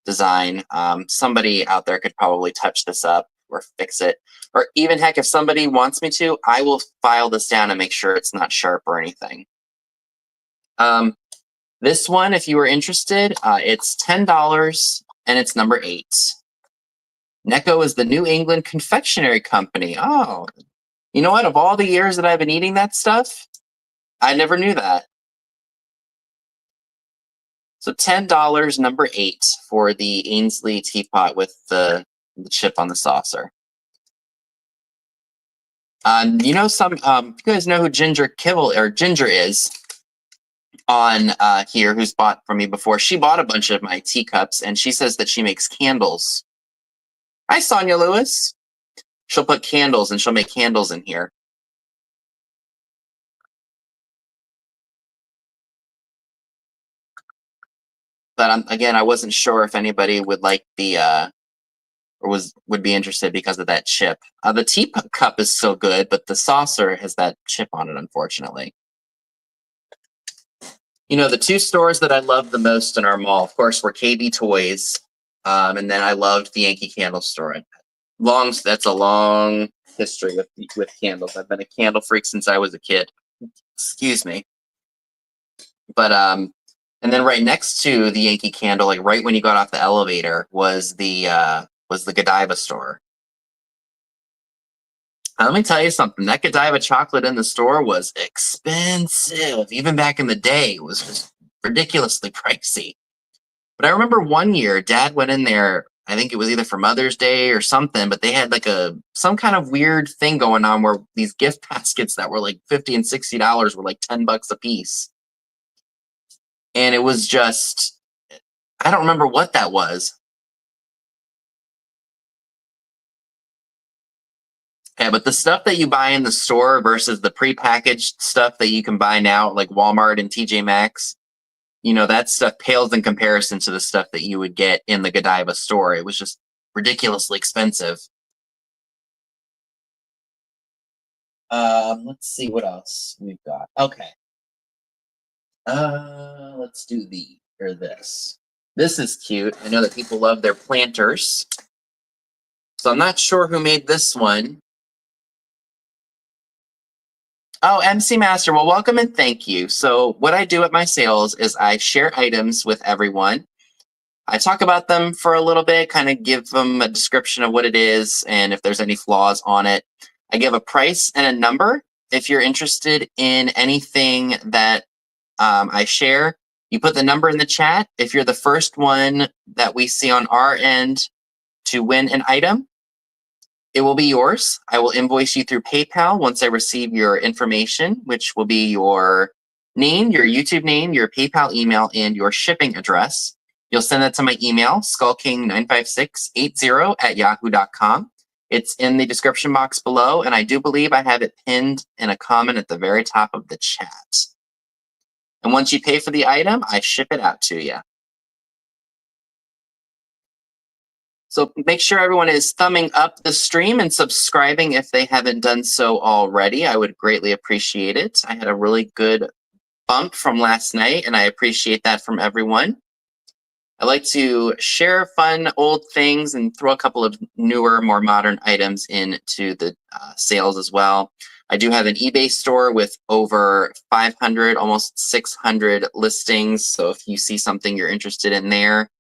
design. Somebody out there could probably touch this up or fix it. Or even heck, if somebody wants me to, I will file this down and make sure it's not sharp or anything. This one, if you were interested, it's $10 and it's number 8. Necco is the New England Confectionery Company. Oh, you know what? Of all the years that I've been eating that stuff, I never knew that. So $10, number 8 for the Ainsley teapot with the chip on the saucer. You know, you guys know who Ginger Kibble or Ginger is on here, who's bought from me before. She bought a bunch of my teacups, and she says that she makes candles. Hi, Sonia Lewis. She'll put candles, and she'll make candles in here. But again, I wasn't sure if anybody would like the or would be interested because of that chip. The teacup is so good, but the saucer has that chip on it, unfortunately. You know, the 2 stores that I loved the most in our mall, of course, were KB Toys, and then I loved the Yankee Candle store. That's a long history with candles. I've been a candle freak since I was a kid. Excuse me. But and then right next to the Yankee Candle, like right when you got off the elevator, was the Godiva store. Let me tell you something. That Godiva chocolate in the store was expensive. Even back in the day, it was just ridiculously pricey. But I remember one year, Dad went in there. I think it was either for Mother's Day or something, but they had like some kind of weird thing going on where these gift baskets that were like $50 and $60 were like $10 a piece. And it was just, I don't remember what that was. Yeah, but the stuff that you buy in the store versus the prepackaged stuff that you can buy now, like Walmart and TJ Maxx, you know, that stuff pales in comparison to the stuff that you would get in the Godiva store. It was just ridiculously expensive. Let's see what else we've got. Okay. Let's do this. This is cute. I know that people love their planters. So I'm not sure who made this one. Oh, MC Master. Well, welcome and thank you. So what I do at my sales is I share items with everyone. I talk about them for a little bit, kind of give them a description of what it is and if there's any flaws on it. I give a price and a number. If you're interested in anything that I share, you put the number in the chat. If you're the first one that we see on our end to win an item, it will be yours. I will invoice you through PayPal once I receive your information, which will be your name, your YouTube name, your PayPal email, and your shipping address. You'll send that to my email, skullking95680@yahoo.com. It's in the description box below, and I do believe I have it pinned in a comment at the very top of the chat. And once you pay for the item, I ship it out to you. So make sure everyone is thumbing up the stream and subscribing if they haven't done so already. I would greatly appreciate it. I had a really good bump from last night, and I appreciate that from everyone. I like to share fun old things and throw a couple of newer, more modern items into the sales as well. I do have an eBay store with over 500, almost 600 listings. So if you see something you're interested in there,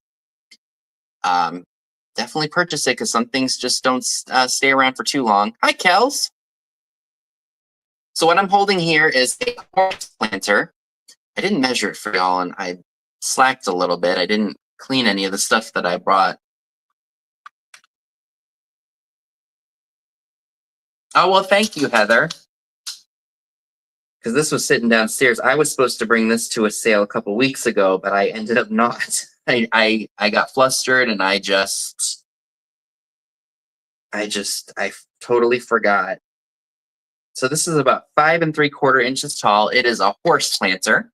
definitely purchase it because some things just don't stay around for too long. Hi, Kels. So what I'm holding here is a horse planter. I didn't measure it for y'all, and I slacked a little bit. I didn't clean any of the stuff that I brought. Oh, well, thank you, Heather. Because this was sitting downstairs. I was supposed to bring this to a sale a couple weeks ago, but I ended up not. I got flustered, and I totally forgot. So this is about 5 3/4 inches tall. It is a horse planter.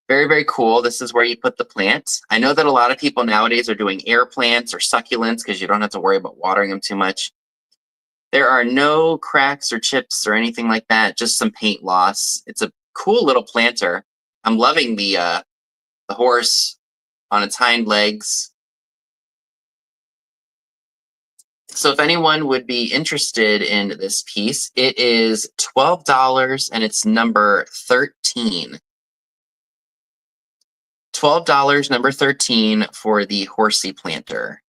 Very, very cool. This is where you put the plant. I know that a lot of people nowadays are doing air plants or succulents because you don't have to worry about watering them too much. There are no cracks or chips or anything like that, just some paint loss. It's a cool little planter. I'm loving the horse on its hind legs. So if anyone would be interested in this piece, it is $12 and it's number 13. $12, number 13 for the horsey planter.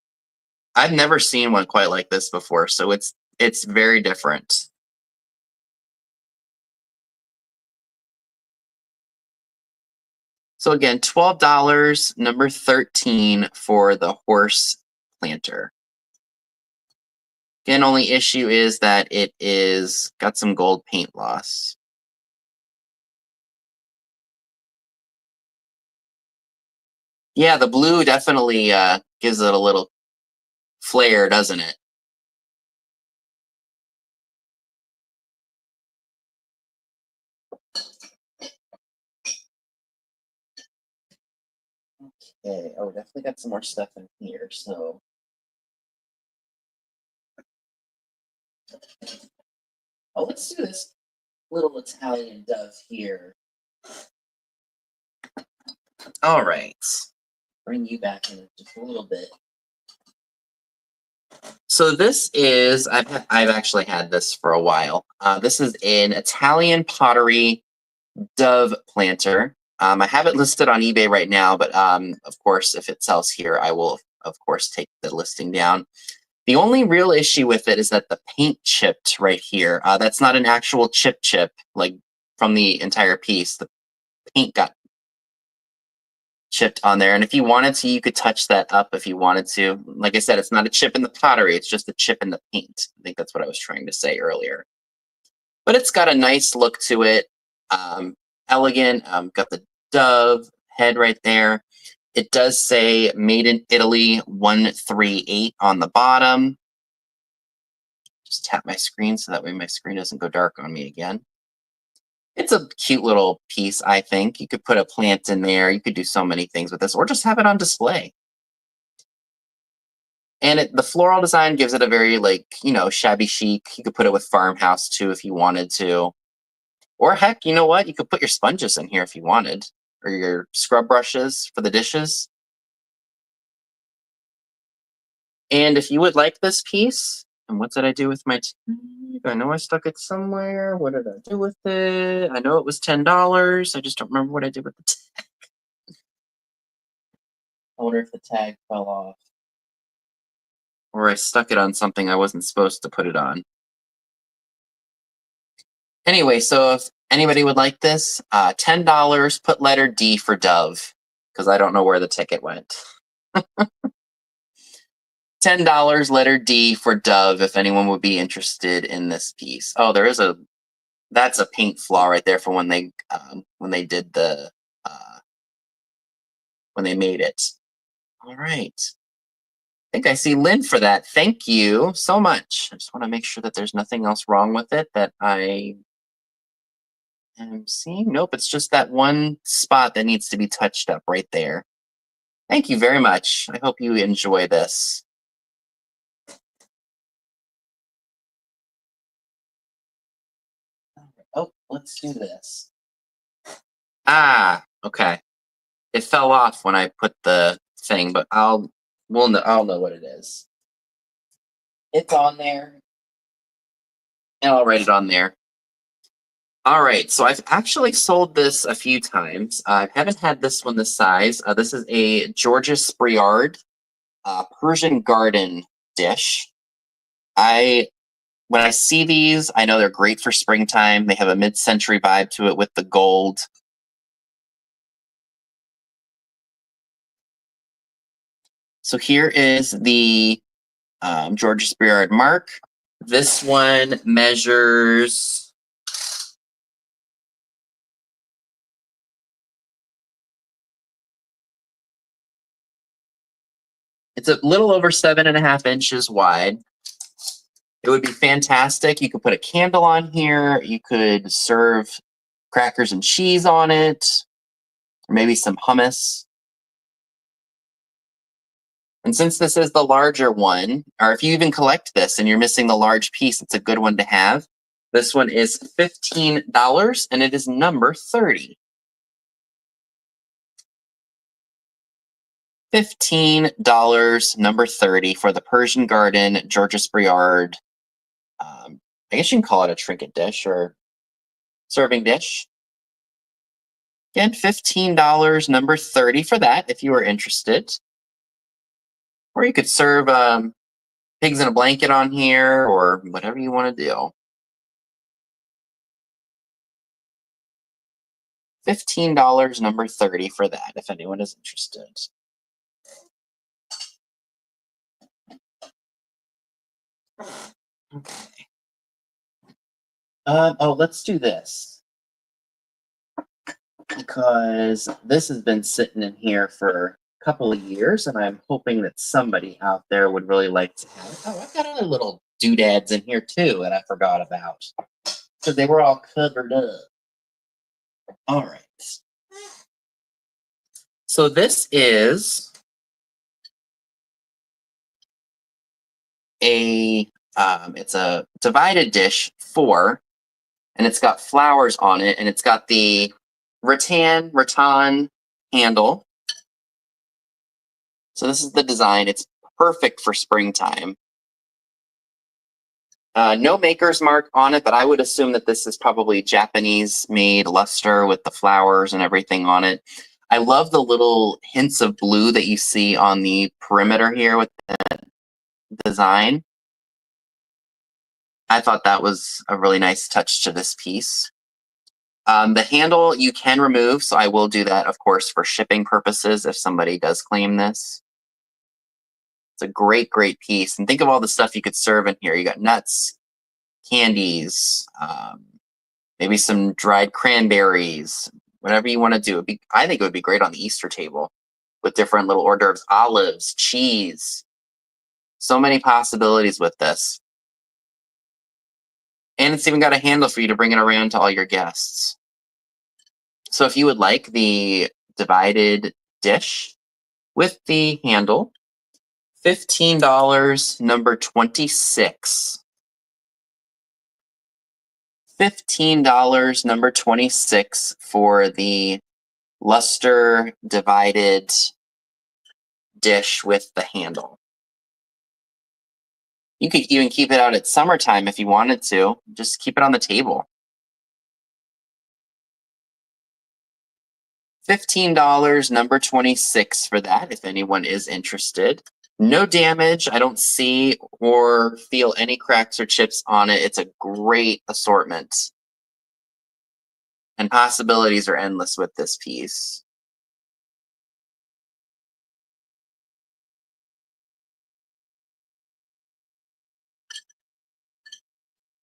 I've never seen one quite like this before, so it's very different. So again, $12, number 13 for the horse planter. Again, only issue is that it is got some gold paint loss. Yeah, the blue definitely gives it a little flair, doesn't it? Okay. Oh, definitely got some more stuff in here. So, oh, let's do this little Italian dove here. All right. Bring you back in just a little bit. So this is I've actually had this for a while. This is an Italian pottery dove planter. I have it listed on eBay right now, but of course, if it sells here, I will of course take the listing down. The only real issue with it is that the paint chipped right here. That's not an actual chip like from the entire piece. The paint got chipped on there. And if you wanted to, you could touch that up if you wanted to. Like I said, it's not a chip in the pottery. It's just a chip in the paint. I think that's what I was trying to say earlier. But it's got a nice look to it. Elegant. Got the dove head right there. It does say made in Italy 138 on the bottom. Just tap my screen so that way my screen doesn't go dark on me again. It's a cute little piece, I think. You could put a plant in there. You could do so many things with this, or just have it on display. And the floral design gives it a very, like, shabby chic. You could put it with farmhouse too if you wanted to. Or heck, you know what? You could put your sponges in here if you wanted, or your scrub brushes for the dishes. And if you would like this piece, and what did I do with my tag? I know I stuck it somewhere. What did I do with it? I know it was $10. I just don't remember what I did with the tag. I wonder if the tag fell off. Or I stuck it on something I wasn't supposed to put it on. Anyway, so if anybody would like this, $10, put letter D for Dove, because I don't know where the ticket went. $10, letter D for Dove, if anyone would be interested in this piece. Oh, that's a paint flaw right there for when they did the when they made it. All right. I think I see Lynn for that. Thank you so much. I just want to make sure that there's nothing else wrong with it that I am seeing. Nope, it's just that one spot that needs to be touched up right there. Thank you very much. I hope you enjoy this. Oh, let's do this. Ah, okay. It fell off when I put the thing, but I'll know what it is. It's on there, and I'll write it on there. All right, so I've actually sold this a few times. I haven't had this one this size. This is a Georges Briard Persian garden dish. When I see these, I know they're great for springtime. They have a mid-century vibe to it with the gold. So here is the Georges Briard mark. This one measures... It's a little over 7.5 inches wide. It would be fantastic. You could put a candle on here. You could serve crackers and cheese on it, or maybe some hummus. And since this is the larger one, or if you even collect this and you're missing the large piece, it's a good one to have. This one is $15 and it is number 30. $15, number 30 for the Persian Garden Georges Briard. I guess you can call it a trinket dish or serving dish. Again, $15, number 30 for that if you are interested. Or you could serve pigs in a blanket on here or whatever you want to do. $15, number 30 for that if anyone is interested. Okay. Let's do this. Because this has been sitting in here for a couple of years, and I'm hoping that somebody out there would really like to have it. Oh, I've got other little doodads in here too that I forgot about. Because they were all covered up. All right. So this is it's a divided dish 4, and it's got flowers on it, and it's got the rattan handle. So this is the design. It's perfect for springtime. No maker's mark on it, but I would assume that this is probably Japanese-made luster with the flowers and everything on it. I love the little hints of blue that you see on the perimeter here with the design. I thought that was a really nice touch to this piece. The handle you can remove, so I will do that, of course, for shipping purposes if somebody does claim this. It's a great, great piece. And think of all the stuff you could serve in here. You got nuts, candies, maybe some dried cranberries, whatever you want to do. I think it would be great on the Easter table with different little hors d'oeuvres, olives, cheese. So many possibilities with this. And it's even got a handle for you to bring it around to all your guests. So if you would like the divided dish with the handle, $15, number 26. $15, number 26 for the luster divided dish with the handle. You could even keep it out at summertime if you wanted to. Just keep it on the table. $15, number 26 for that, if anyone is interested. No damage. I don't see or feel any cracks or chips on it. It's a great assortment. And possibilities are endless with this piece.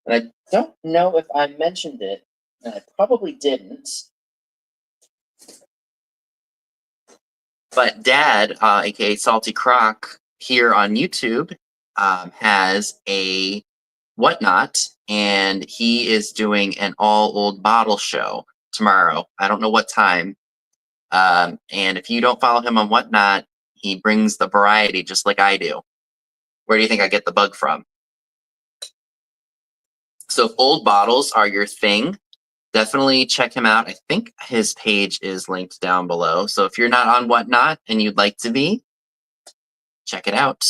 And I don't know if I mentioned it, and I probably didn't. But Dad, aka Salty Croc, here on YouTube, has a Whatnot, and he is doing an all old bottle show tomorrow. I don't know what time. And if you don't follow him on Whatnot, he brings the variety just like I do. Where do you think I get the bug from? So if old bottles are your thing, definitely check him out. I think his page is linked down below. So if you're not on Whatnot and you'd like to be, check it out.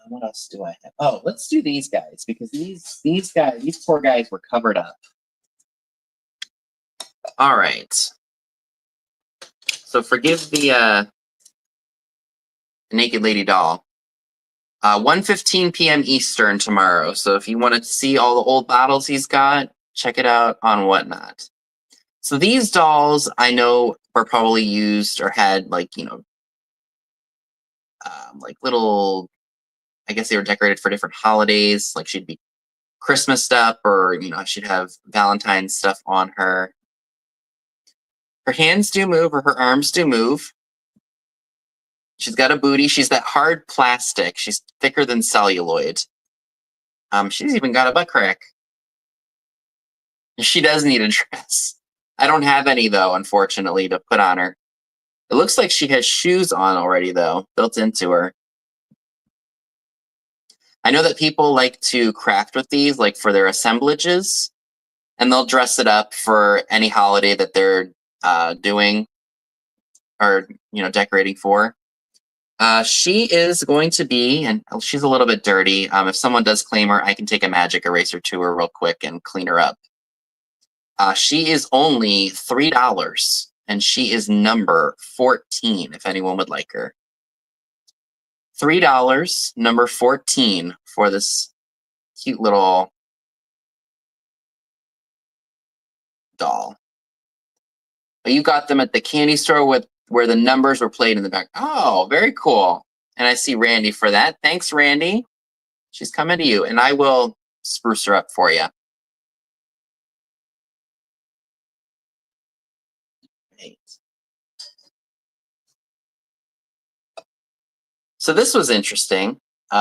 What else do I have? Oh, let's do these guys, because these poor guys were covered up. All right. So forgive the naked lady doll. 1:15 p.m. Eastern tomorrow. So if you want to see all the old bottles he's got, check it out on Whatnot. So these dolls I know were probably used or had like little. I guess they were decorated for different holidays. Like she'd be Christmased up, or she'd have Valentine's stuff on her. Her hands do move, or her arms do move. She's got a booty. She's that hard plastic. She's thicker than celluloid. She's even got a butt crack. She does need a dress. I don't have any, though, unfortunately, to put on her. It looks like she has shoes on already, though, built into her. I know that people like to craft with these, like for their assemblages, and they'll dress it up for any holiday that they're doing. or decorating for. She is going to be, and she's a little bit dirty. If someone does claim her, I can take a magic eraser to her real quick and clean her up. She is only $3, and she is number 14. If anyone would like her, $3, number 14 for this cute little doll. You got them at the candy store where the numbers were played in the back. Oh, very cool. And I see Randy for that. Thanks, Randy. She's coming to you, and I will spruce her up for you. So this was interesting.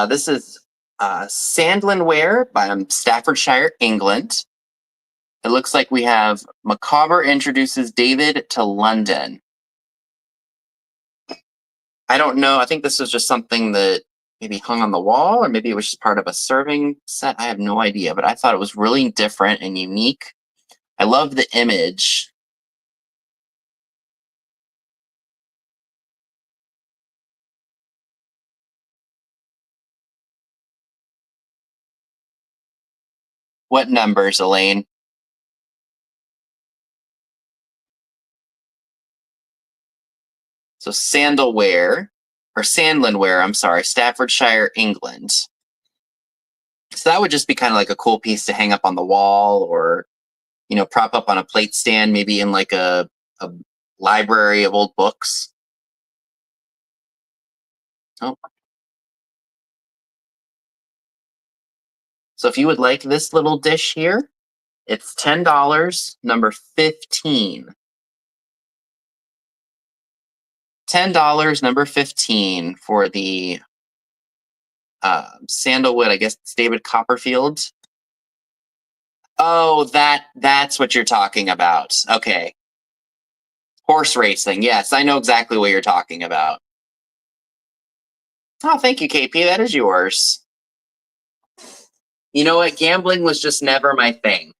This is Sandlinware by Staffordshire, England. It looks like we have Macabre introduces David to London. I don't know. I think this was just something that maybe hung on the wall, or maybe it was just part of a serving set. I have no idea, but I thought it was really different and unique. I love the image. What numbers, Elaine? So Sandalware, or Sandlinware, I'm sorry, Staffordshire, England. So that would just be kind of like a cool piece to hang up on the wall, or prop up on a plate stand, maybe in like a library of old books. Oh. So if you would like this little dish here, it's $10, number 15. $10, number 15 for the sandalwood. I guess it's David Copperfield. Oh, that's what you're talking about. Okay. Horse racing. Yes, I know exactly what you're talking about. Oh, thank you, KP. That is yours. You know what? Gambling was just never my thing.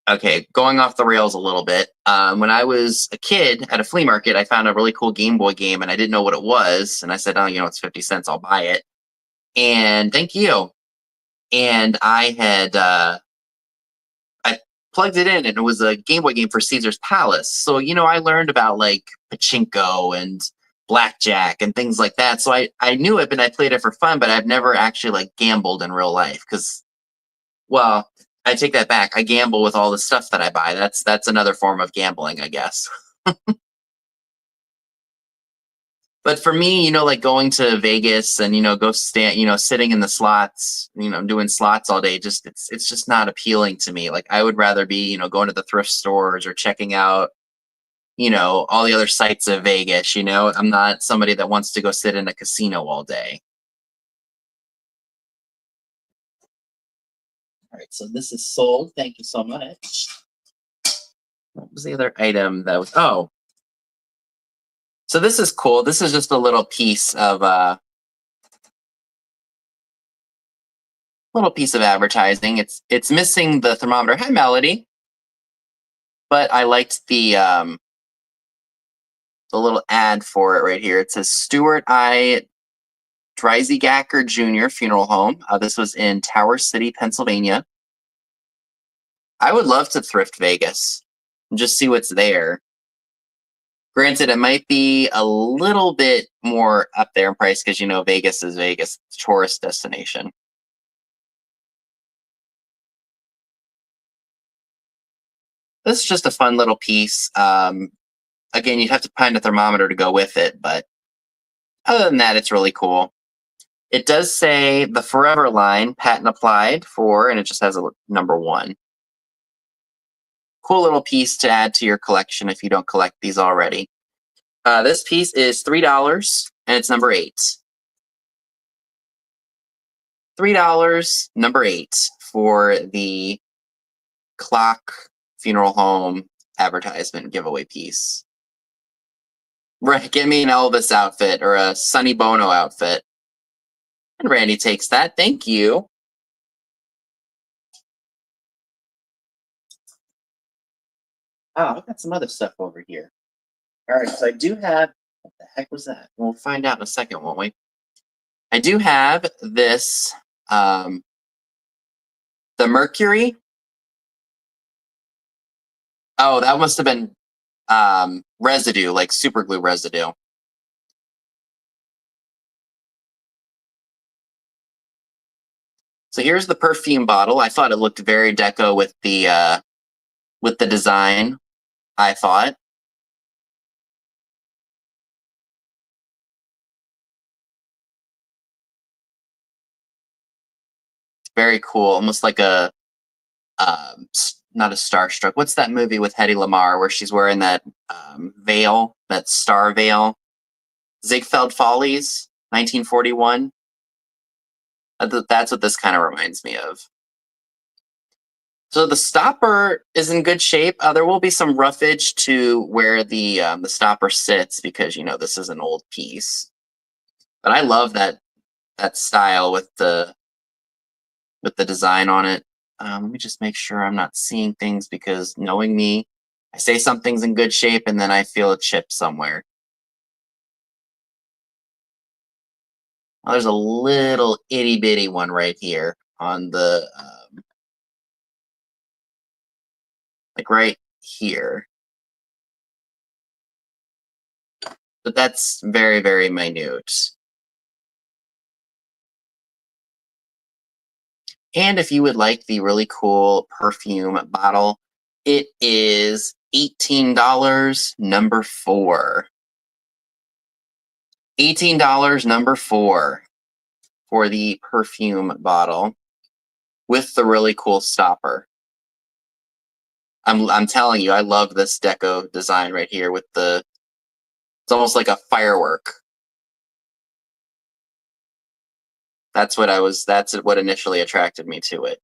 Okay, going off the rails a little bit. When I was a kid at a flea market, I found a really cool Game Boy game, and I didn't know what it was. And I said, "Oh, it's 50 cents. I'll buy it." And thank you. And I plugged it in, and it was a Game Boy game for Caesar's Palace. So I learned about like pachinko and blackjack and things like that. So I knew it, but I played it for fun. But I've never actually like gambled in real life because, well, I take that back. I gamble with all the stuff that I buy. That's another form of gambling, I guess. But for me, like going to Vegas and go stand, sitting in the slots, doing slots all day, just it's just not appealing to me. Like I would rather be, going to the thrift stores or checking out, all the other sites of Vegas. I'm not somebody that wants to go sit in a casino all day. All right, so this is sold. Thank you so much. What was the other item that was? Oh, so this is cool. This is just a little piece of advertising. It's missing the thermometer. Hi, Melody. But I liked the little ad for it right here. It says Stuart I. Dreisegacker Jr. Funeral Home. This was in Tower City, Pennsylvania. I would love to thrift Vegas and just see what's there. Granted, it might be a little bit more up there in price because Vegas is Vegas, tourist destination. This is just a fun little piece. Again, you'd have to find a thermometer to go with it, but other than that, it's really cool. It does say the Forever line, patent applied for, and it just has a number 1. Cool little piece to add to your collection if you don't collect these already. This piece is $3, and it's number 8. $3, number 8 for the clock funeral home advertisement giveaway piece. Right, get me an Elvis outfit or a Sonny Bono outfit. And Randy takes that. Thank you. Oh, I've got some other stuff over here. All right, so I do have, what the heck was that? We'll find out in a second, won't we? I do have this, the Mercury. Oh, that must have been residue, like super glue residue. So here's the perfume bottle. I thought it looked very deco with the design, I thought. Very cool, almost like a not a starstruck. What's that movie with Hedy Lamarr where she's wearing that veil, that star veil? Ziegfeld Follies, 1941. That's what this kind of reminds me of. So the stopper is in good shape. There will be some roughage to where the stopper sits because this is an old piece. But I love that style with the design on it. Let me just make sure I'm not seeing things because knowing me, I say something's in good shape and then I feel a chip somewhere. Oh, there's a little itty bitty one right here on the, like right here. But that's very, very minute. And if you would like the really cool perfume bottle, it is $18, number 4. $18, number 4 for the perfume bottle with the really cool stopper. I'm telling you, I love this deco design right here with it's almost like a firework. That's what initially attracted me to it.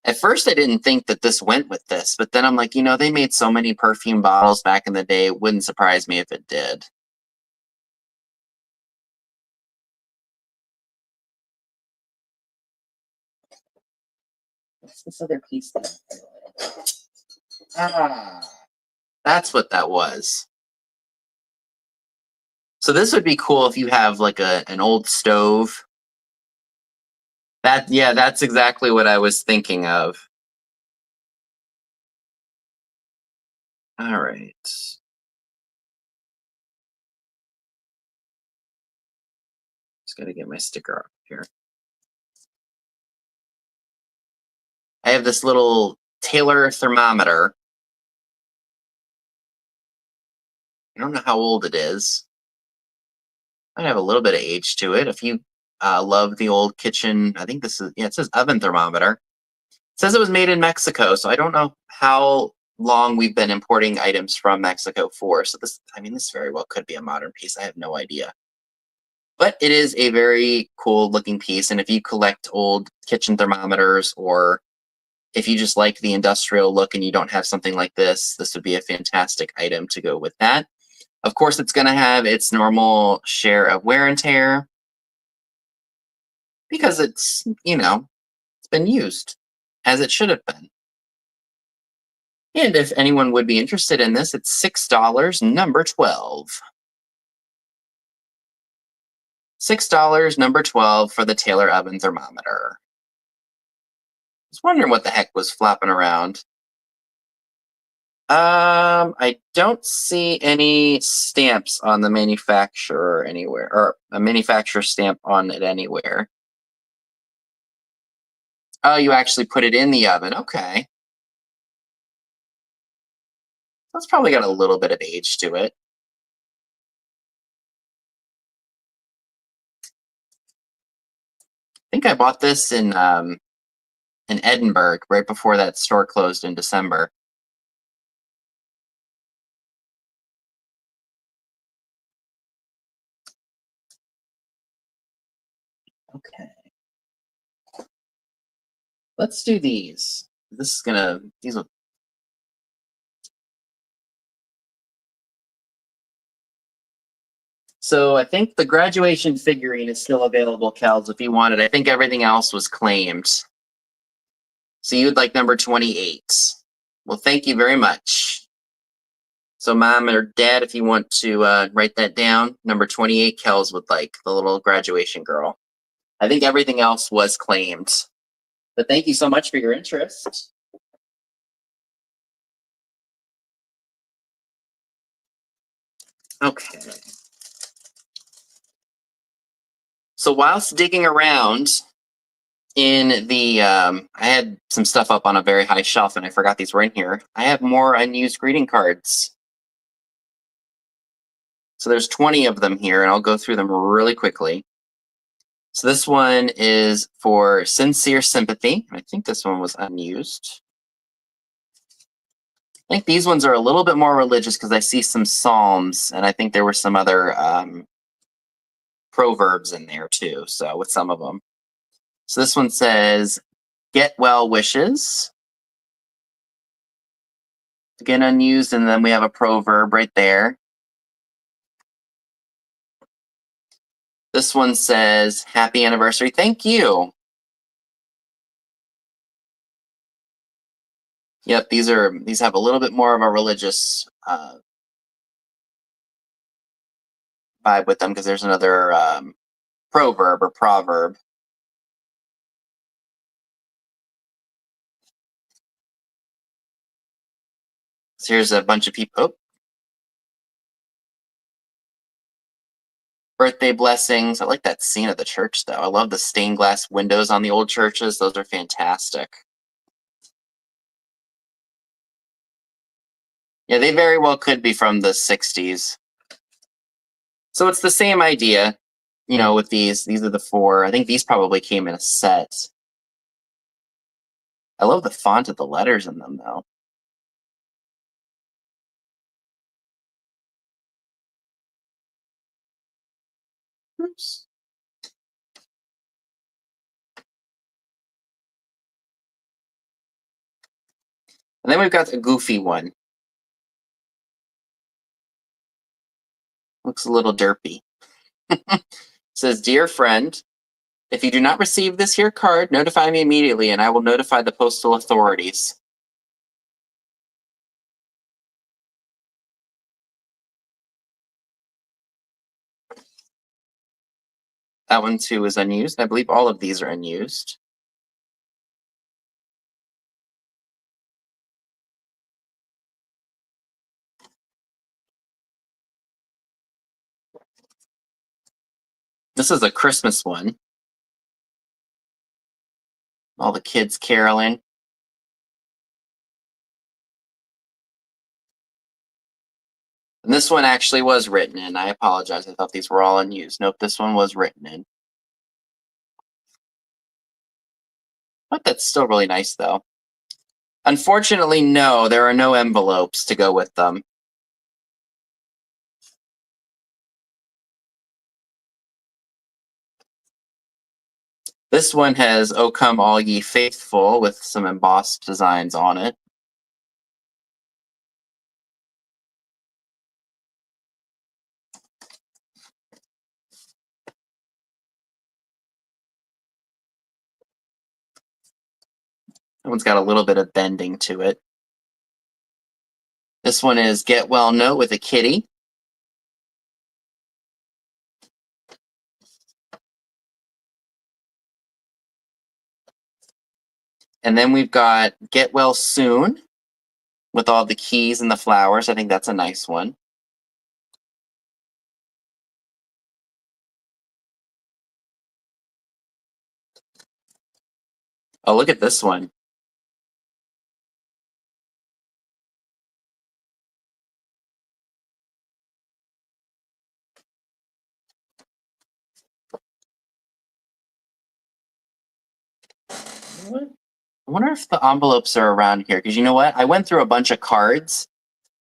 At first, I didn't think that this went with this, but then I'm like, they made so many perfume bottles back in the day. It wouldn't surprise me if it did. What's this other piece? That's what that was. So this would be cool if you have like an old stove. That's exactly what I was thinking of. All right. Just got to get my sticker up here. I have this little Taylor thermometer. I don't know how old it is. I have a little bit of age to it. If you love the old kitchen, I think this is, it says oven thermometer. It says it was made in Mexico, so I don't know how long we've been importing items from Mexico for. So this very well could be a modern piece. I have no idea. But it is a very cool looking piece. And if you collect old kitchen thermometers, or if you just like the industrial look and you don't have something like this would be a fantastic item to go with that. Of course, it's going to have its normal share of wear and tear because it's been used as it should have been. And if anyone would be interested in this, it's $6, number 12. $6, number 12 for the Taylor oven thermometer. I was wondering what the heck was flopping around. I don't see any stamps on the manufacturer anywhere, or a manufacturer stamp on it anywhere. Oh, you actually put it in the oven. Okay. That's probably got a little bit of age to it. I think I bought this in Edinburgh right before that store closed in December. Okay. Let's do these. These will. So I think the graduation figurine is still available, Kels, if you want it. I think everything else was claimed. So you'd like number 28. Well, thank you very much. So, Mom or Dad, if you want to write that down, number 28, Kells would like the little graduation girl. I think everything else was claimed. But thank you so much for your interest. Okay. So, whilst digging around in the, I had some stuff up on a very high shelf and I forgot these were in here. I have more unused greeting cards. So, there's 20 of them here, and I'll go through them really quickly. So this one is for sincere sympathy. I think this one was unused. I think these ones are a little bit more religious because I see some psalms, and I think there were some other proverbs in there too. So with some of them. So this one says, "Get well wishes." Again, unused, and then we have a proverb right there. This one says, "Happy anniversary, thank you." Yep, these have a little bit more of a religious vibe with them because there's another proverb or proverb. So here's a bunch of people. Oh, birthday blessings. I like that scene at the church, though. I love the stained glass windows on the old churches. Those are fantastic. Yeah, they very well could be from the 60s. So it's the same idea, with these. These are the 4. I think these probably came in a set. I love the font of the letters in them, though. Oops. And then we've got a goofy one. Looks a little derpy. It says, "Dear friend, if you do not receive this here card, notify me immediately and I will notify the postal authorities." That one too is unused. I believe all of these are unused. This is a Christmas one. All the kids caroling. And this one actually was written in. I apologize. I thought these were all unused. Nope, this one was written in. But that's still really nice, though. Unfortunately, no, there are no envelopes to go with them. This one has "O Come All Ye Faithful" with some embossed designs on it. That one's got a little bit of bending to it. This one is "Get Well Note" with a kitty. And then we've got "Get Well Soon" with all the keys and the flowers. I think that's a nice one. Oh, look at this one. What? I wonder if the envelopes are around here, because you know what? I went through a bunch of cards,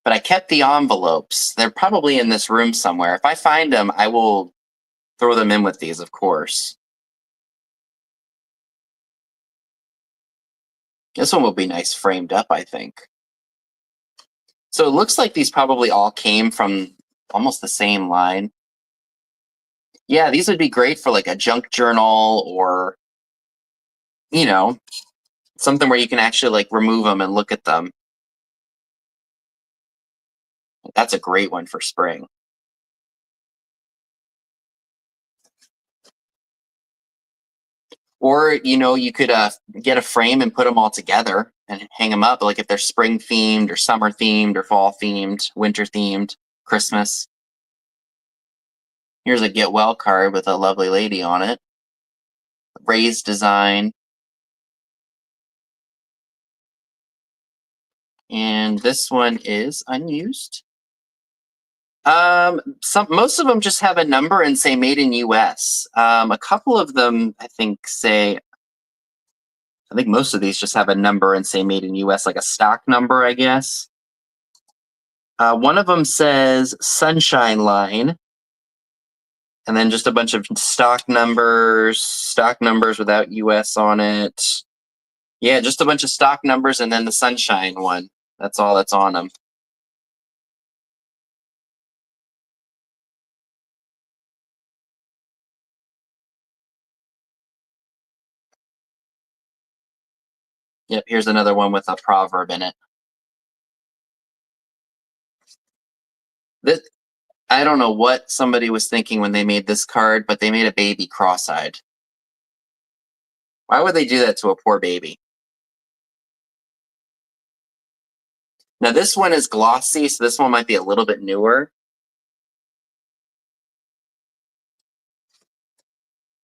but I kept the envelopes. They're probably in this room somewhere. If I find them, I will throw them in with these, of course. This one will be nice framed up, I think. So it looks like these probably all came from almost the same line. Yeah, these would be great for like a junk journal or, something where you can actually like remove them and look at them. That's a great one for spring. Or, you could get a frame and put them all together and hang them up. Like if they're spring themed or summer themed or fall themed, winter themed, Christmas. Here's a get well card with a lovely lady on it. Raised design. And this one is unused. Most of them just have a number and say made in US. A couple of them, I think most of these just have a number and say made in US, like a stock number, I guess. One of them says Sunshine Line, and then just a bunch of stock numbers without US on it. Yeah, just a bunch of stock numbers and then the Sunshine one. That's all that's on them. Yep, here's another one with a proverb in it. I don't know what somebody was thinking when they made this card, but they made a baby cross-eyed. Why would they do that to a poor baby? Now this one is glossy, so this one might be a little bit newer.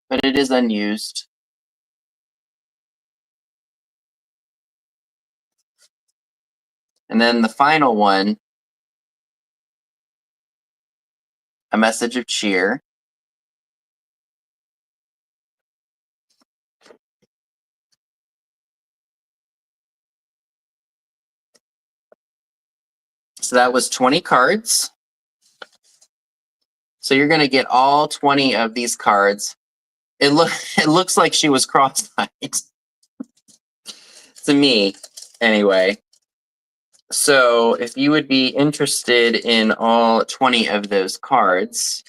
But it is unused. And then the final one, a message of cheer. So that was 20 cards. So you're going to get all 20 of these cards. It looks like she was cross-eyed to me, anyway. So if you would be interested in all 20 of those cards,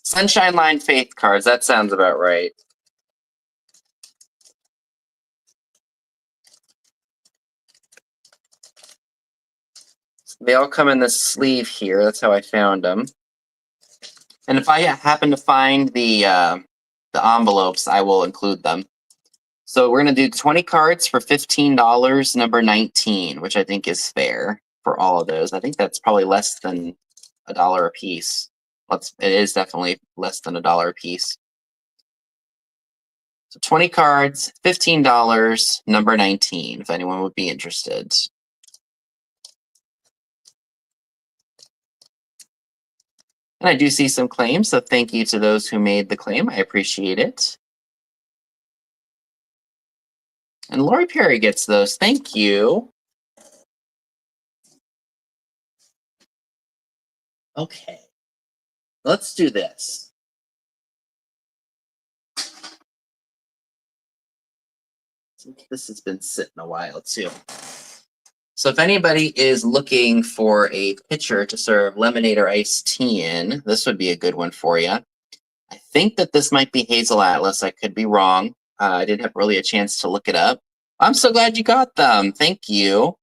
Sunshine Line Faith cards, that sounds about right. They all come in this sleeve here. That's how I found them. And if I happen to find the envelopes, I will include them. So we're going to do 20 cards for $15, number 19, which I think is fair for all of those. I think that's probably less than $1 a piece. It is definitely less than $1 a piece. So 20 cards, $15, number 19, if anyone would be interested. And I do see some claims, so thank you to those who made the claim. I appreciate it. And Lori Perry gets those. Thank you. Okay. Let's do this. This has been sitting a while, too. So if anybody is looking for a pitcher to serve lemonade or iced tea in, this would be a good one for you. I think that this might be Hazel Atlas. I could be wrong. I didn't have really a chance to look it up. I'm so glad you got them. Thank you.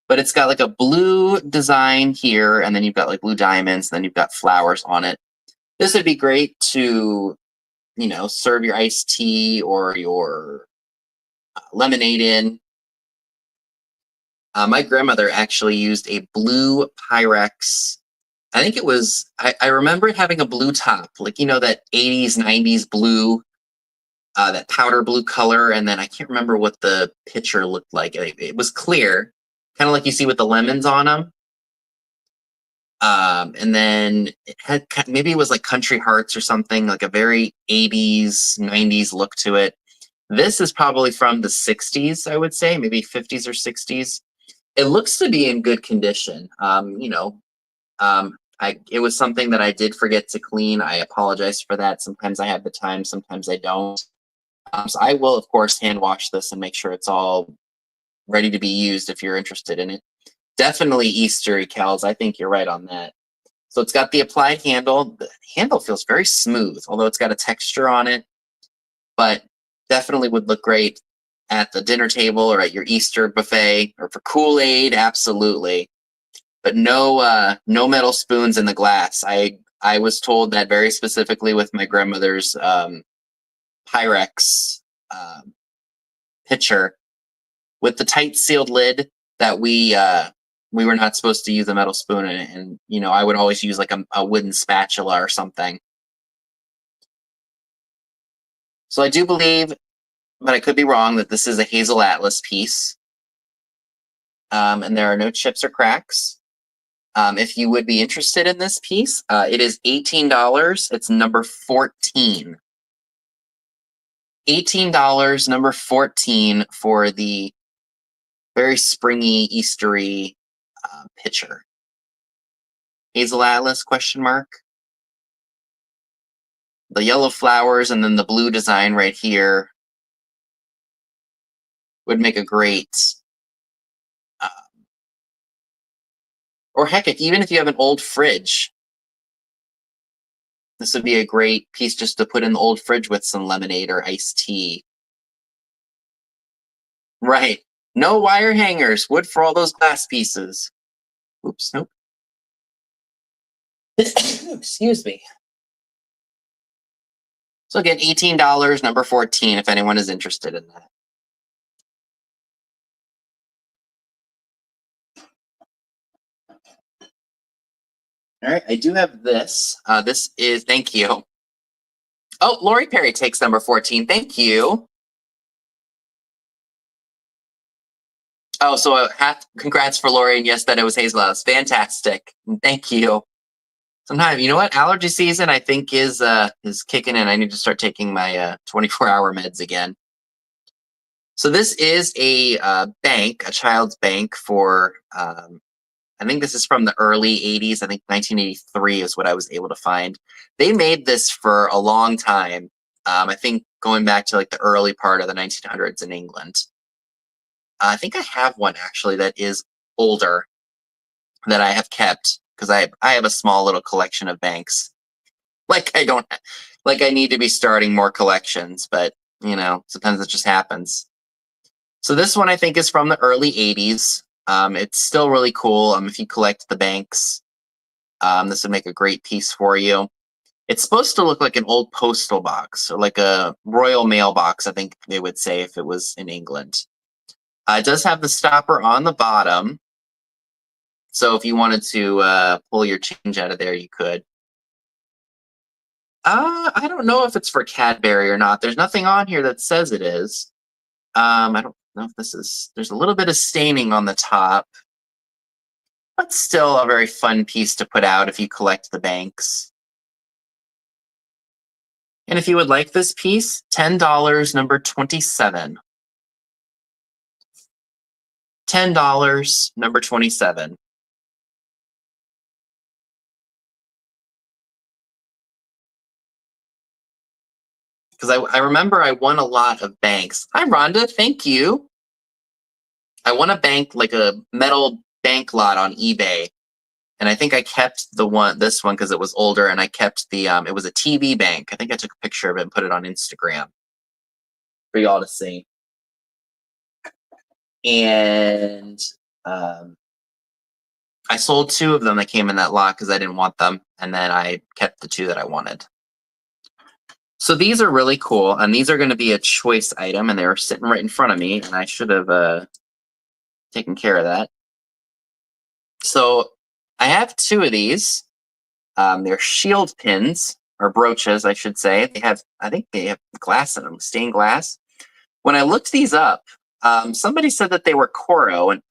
But it's got like a blue design here, and then you've got like blue diamonds, and then you've got flowers on it. This would be great to, serve your iced tea or your lemonade in. My grandmother actually used a blue Pyrex. I think it was, I remember it having a blue top, like, that 80s, 90s blue, that powder blue color. And then I can't remember what the pitcher looked like. It was clear, kind of like you see with the lemons on them. And then it had, maybe it was like Country Hearts or something, like a very 80s, 90s look to it. This is probably from the 60s, I would say, maybe 50s or 60s. It looks to be in good condition. It was something that I did forget to clean. I apologize for that. Sometimes I have the time, sometimes I don't. So I will, of course, hand wash this and make sure it's all ready to be used if you're interested in it. Definitely Eastery, Kels. I think you're right on that. So it's got the applied handle. The handle feels very smooth, although it's got a texture on it. But definitely would look great at the dinner table or at your Easter buffet or for Kool-Aid. Absolutely. but no metal spoons in the glass. I was told that very specifically with my grandmother's Pyrex pitcher with the tight sealed lid, that we were not supposed to use a metal spoon in it, and I would always use like a wooden spatula or something. So I do believe, but I could be wrong, that this is a Hazel Atlas piece, and there are no chips or cracks. If you would be interested in this piece, it is $18. It's number 14. $18, number 14, for the very springy, Eastery pitcher. Hazel Atlas, question mark. The yellow flowers and then the blue design right here would make a great, or heck, even if you have an old fridge, this would be a great piece just to put in the old fridge with some lemonade or iced tea. Right. No wire hangers. Wood for all those glass pieces. Oops, nope. Excuse me. So again, $18, number 14, if anyone is interested in that. All right, I do have this. This is, thank you. Oh, Lori Perry takes number 14. Thank you. Oh, so congrats for Lori, and yes, that it was Hazel Atlas. Fantastic. Thank you. Sometimes, you know what? Allergy season, I think, is kicking in. I need to start taking my 24-hour meds again. So this is a bank, a child's bank for, I think this is from the early 80s. I think 1983 is what I was able to find. They made this for a long time. I think going back to like the early part of the 1900s in England. I think I have one actually that is older that I have kept because I have a small little collection of banks. Like I need to be starting more collections, but sometimes it just happens. So this one I think is from the early 80s. It's still really cool. If you collect the banks, this would make a great piece for you. It's supposed to look like an old postal box or like a Royal Mail box, I think they would say if it was in England. It does have the stopper on the bottom. So if you wanted to pull your change out of there, you could. I don't know if it's for Cadbury or not. There's nothing on here that says it is. I don't know if this is, there's a little bit of staining on the top, but still a very fun piece to put out if you collect the banks. And if you would like this piece, $10, number 27. $10, number 27. Because I remember I won a lot of banks. Hi, Rhonda. Thank you. I won a bank, like a metal bank lot on eBay. And I think I kept this one because it was older, and I kept it was a TV bank. I think I took a picture of it and put it on Instagram for y'all to see. And I sold 2 of them that came in that lot because I didn't want them. And then I kept the 2 that I wanted. So these are really cool, and these are going to be a choice item, and they were sitting right in front of me, and I should have taken care of that. So I have 2 of these. They're shield pins, or brooches, I should say. I think they have glass in them, stained glass. When I looked these up, somebody said that they were Coro, and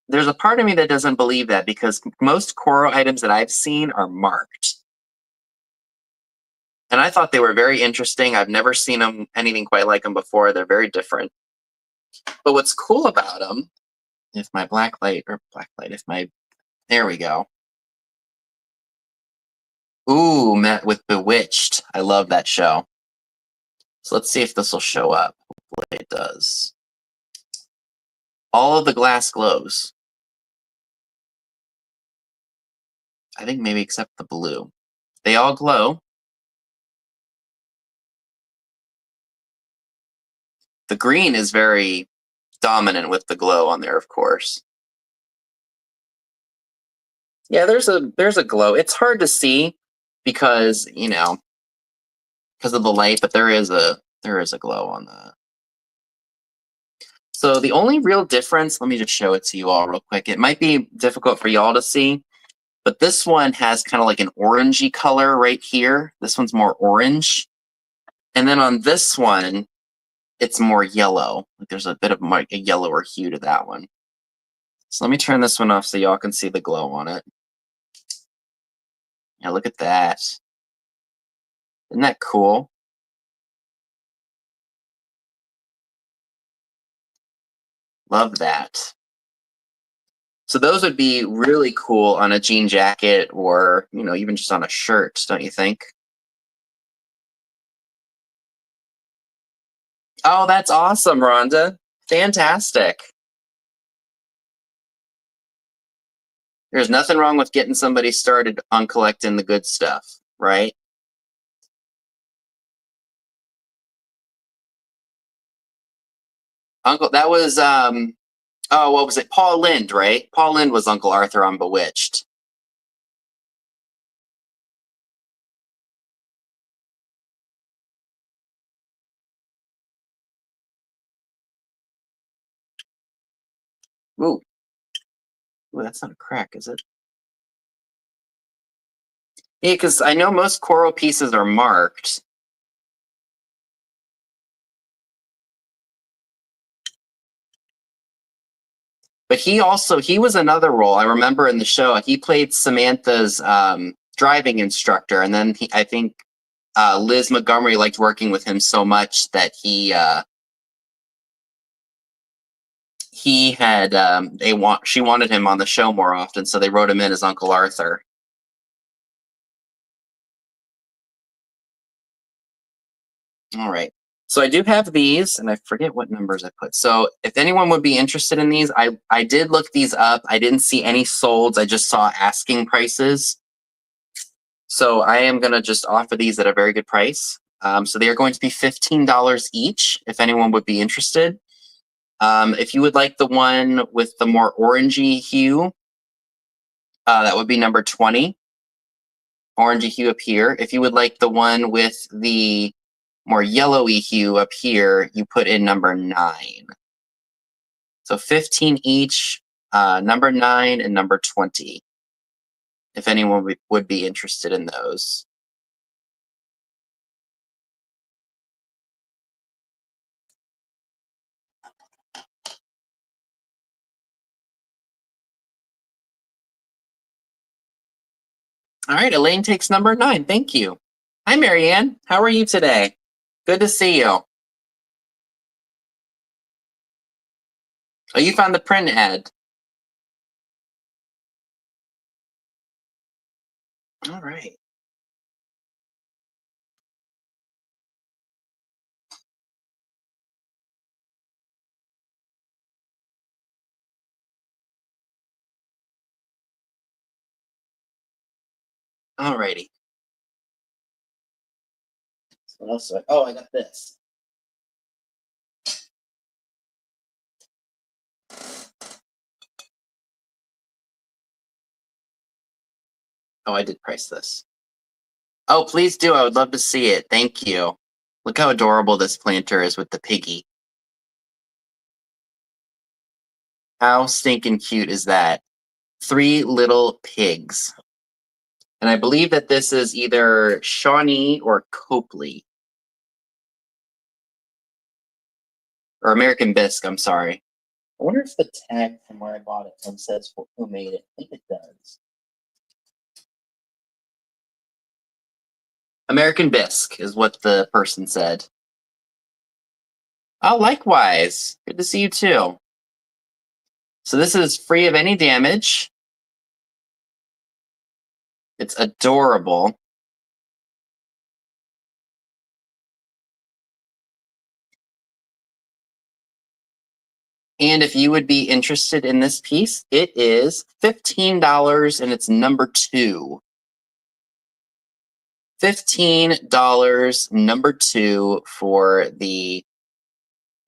there's a part of me that doesn't believe that because most Coro items that I've seen are marked. And I thought they were very interesting. I've never seen anything quite like them before. They're very different. But what's cool about them, if my there we go. Ooh, met with Bewitched. I love that show. So let's see if this will show up. Hopefully it does. All of the glass glows. I think maybe except the blue. They all glow. The green is very dominant with the glow on there, of course. Yeah, there's a glow. It's hard to see because, you know, because of the light, but there is a glow on that. So the only real difference, let me just show it to you all real quick. It might be difficult for y'all to see, but this one has kind of like an orangey color right here. This one's more orange. And then on this one, it's more yellow. Like there's a bit of a yellower hue to that one. So let me turn this one off so y'all can see the glow on it. Yeah, look at that. Isn't that cool? Love that. So those would be really cool on a jean jacket or, you know, even just on a shirt, don't you think? Oh, that's awesome, Rhonda. Fantastic. There's nothing wrong with getting somebody started on collecting the good stuff, right? Uncle, that was oh, what was it? Paul Lynde, right? Paul Lynde was Uncle Arthur on Bewitched. Ooh, ooh, that's not a crack, is it? Yeah, because I know most coral pieces are marked. But he was another role. I remember in the show, he played Samantha's driving instructor. And then I think Liz Montgomery liked working with him so much that she wanted him on the show more often. So they wrote him in as Uncle Arthur. All right. So I do have these, and I forget what numbers I put. So if anyone would be interested in these, I did look these up. I didn't see any solds. I just saw asking prices. So I am going to just offer these at a very good price. So they are going to be $15 each, if anyone would be interested. If you would like the one with the more orangey hue, that would be number 20. Orangey hue up here. If you would like the one with the more yellowy hue up here, you put in number 9. So 15 each, number 9 and number 20, if anyone would be interested in those. All right, Elaine takes number 9. Thank you. Hi, Marianne. How are you today? Good to see you. Oh, you found the print ad. All right. All righty. What else? Oh, I got this. Oh, I did price this. Oh, please do. I would love to see it. Thank you. Look how adorable this planter is with the piggy. How stinking cute is that? 3 little pigs. And I believe that this is either Shawnee or Copley. Or American Bisque, I'm sorry. I wonder if the tag from where I bought it says who made it. I think it does. American Bisque is what the person said. Oh, likewise. Good to see you too. So this is free of any damage. It's adorable. And if you would be interested in this piece, it is $15 and it's number 2. $15, number 2 for the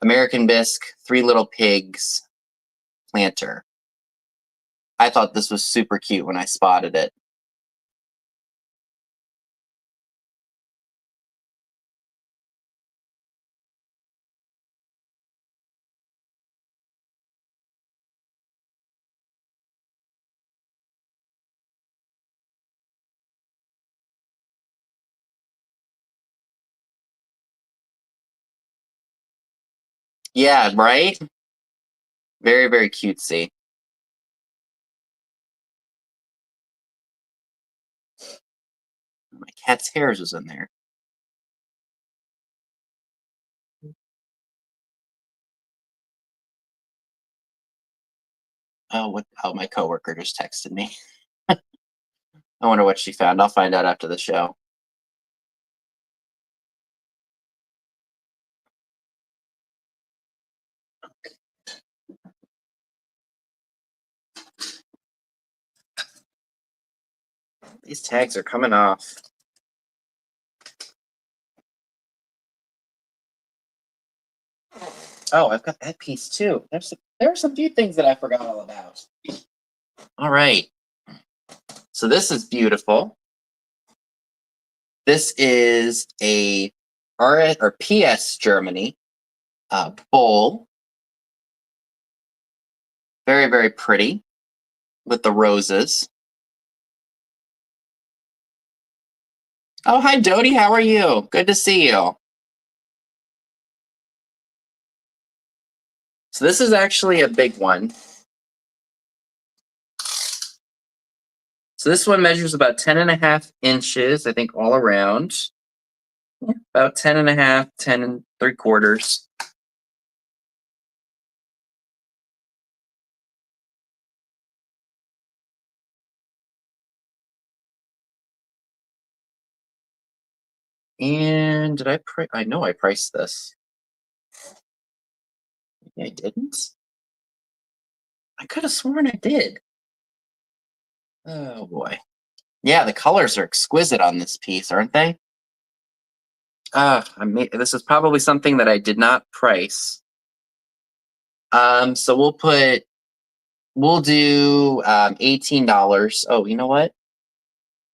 American Bisque 3 Little Pigs planter. I thought this was super cute when I spotted it. Yeah, right? Very, very cutesy. My cat's hairs was in there. Oh, what? Oh, my coworker just texted me. I wonder what she found. I'll find out after the show. These tags are coming off. Oh, I've got that piece too. There's a few things that I forgot all about. All right. So this is beautiful. This is a RS or PS Germany bowl. Very, very pretty with the roses. Oh, hi, Dodie. How are you? Good to see you. So this is actually a big one. So this one measures about 10.5 inches, I think, all around. Yeah, about 10.5, 10 3/4. And did I know I priced this. Maybe I didn't. I could have sworn I did. Oh boy. Yeah, the colors are exquisite on this piece, aren't they? This is probably something that I did not price. So we'll do $18. Oh, you know what?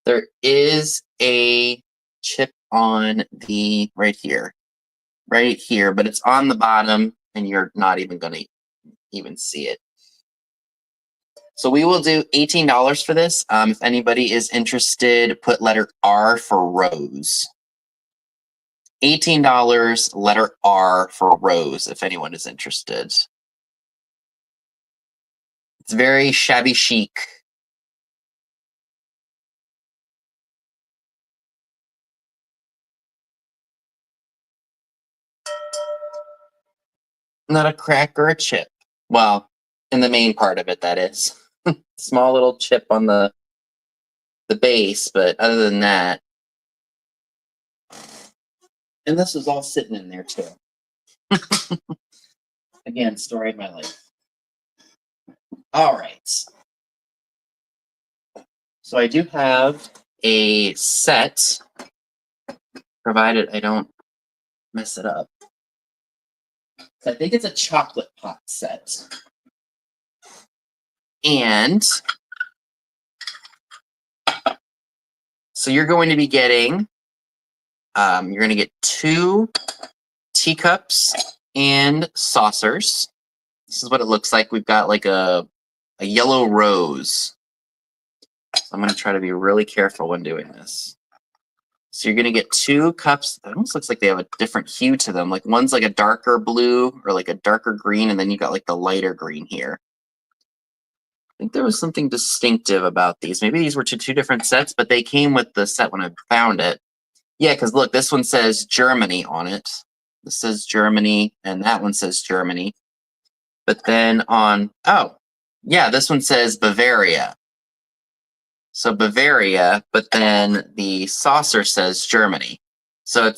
There is a chip on the right here, but it's on the bottom, and you're not even going to even see it. So we will do $18 for this. If anybody is interested, put letter R for Rose. $18, letter R for Rose, if anyone is interested. It's very shabby chic. Not a crack or a chip. Well, in the main part of it, that is. Small little chip on the base, but other than that. And this was all sitting in there too. Again, story of my life. All right. So I do have a set, provided I don't mess it up. I think it's a chocolate pot set. And so you're going to be getting, you're going to get 2 teacups and saucers. This is what it looks like. We've got like a yellow rose. So I'm going to try to be really careful when doing this. So you're going to get 2 cups. It almost looks like they have a different hue to them. Like one's like a darker blue or like a darker green, and then you got like the lighter green here. I think there was something distinctive about these. Maybe these were two different sets, but they came with the set when I found it. Yeah, because look, this one says Germany on it. This says Germany, and that one says Germany. But then this one says Bavaria. So Bavaria, but then the saucer says Germany. So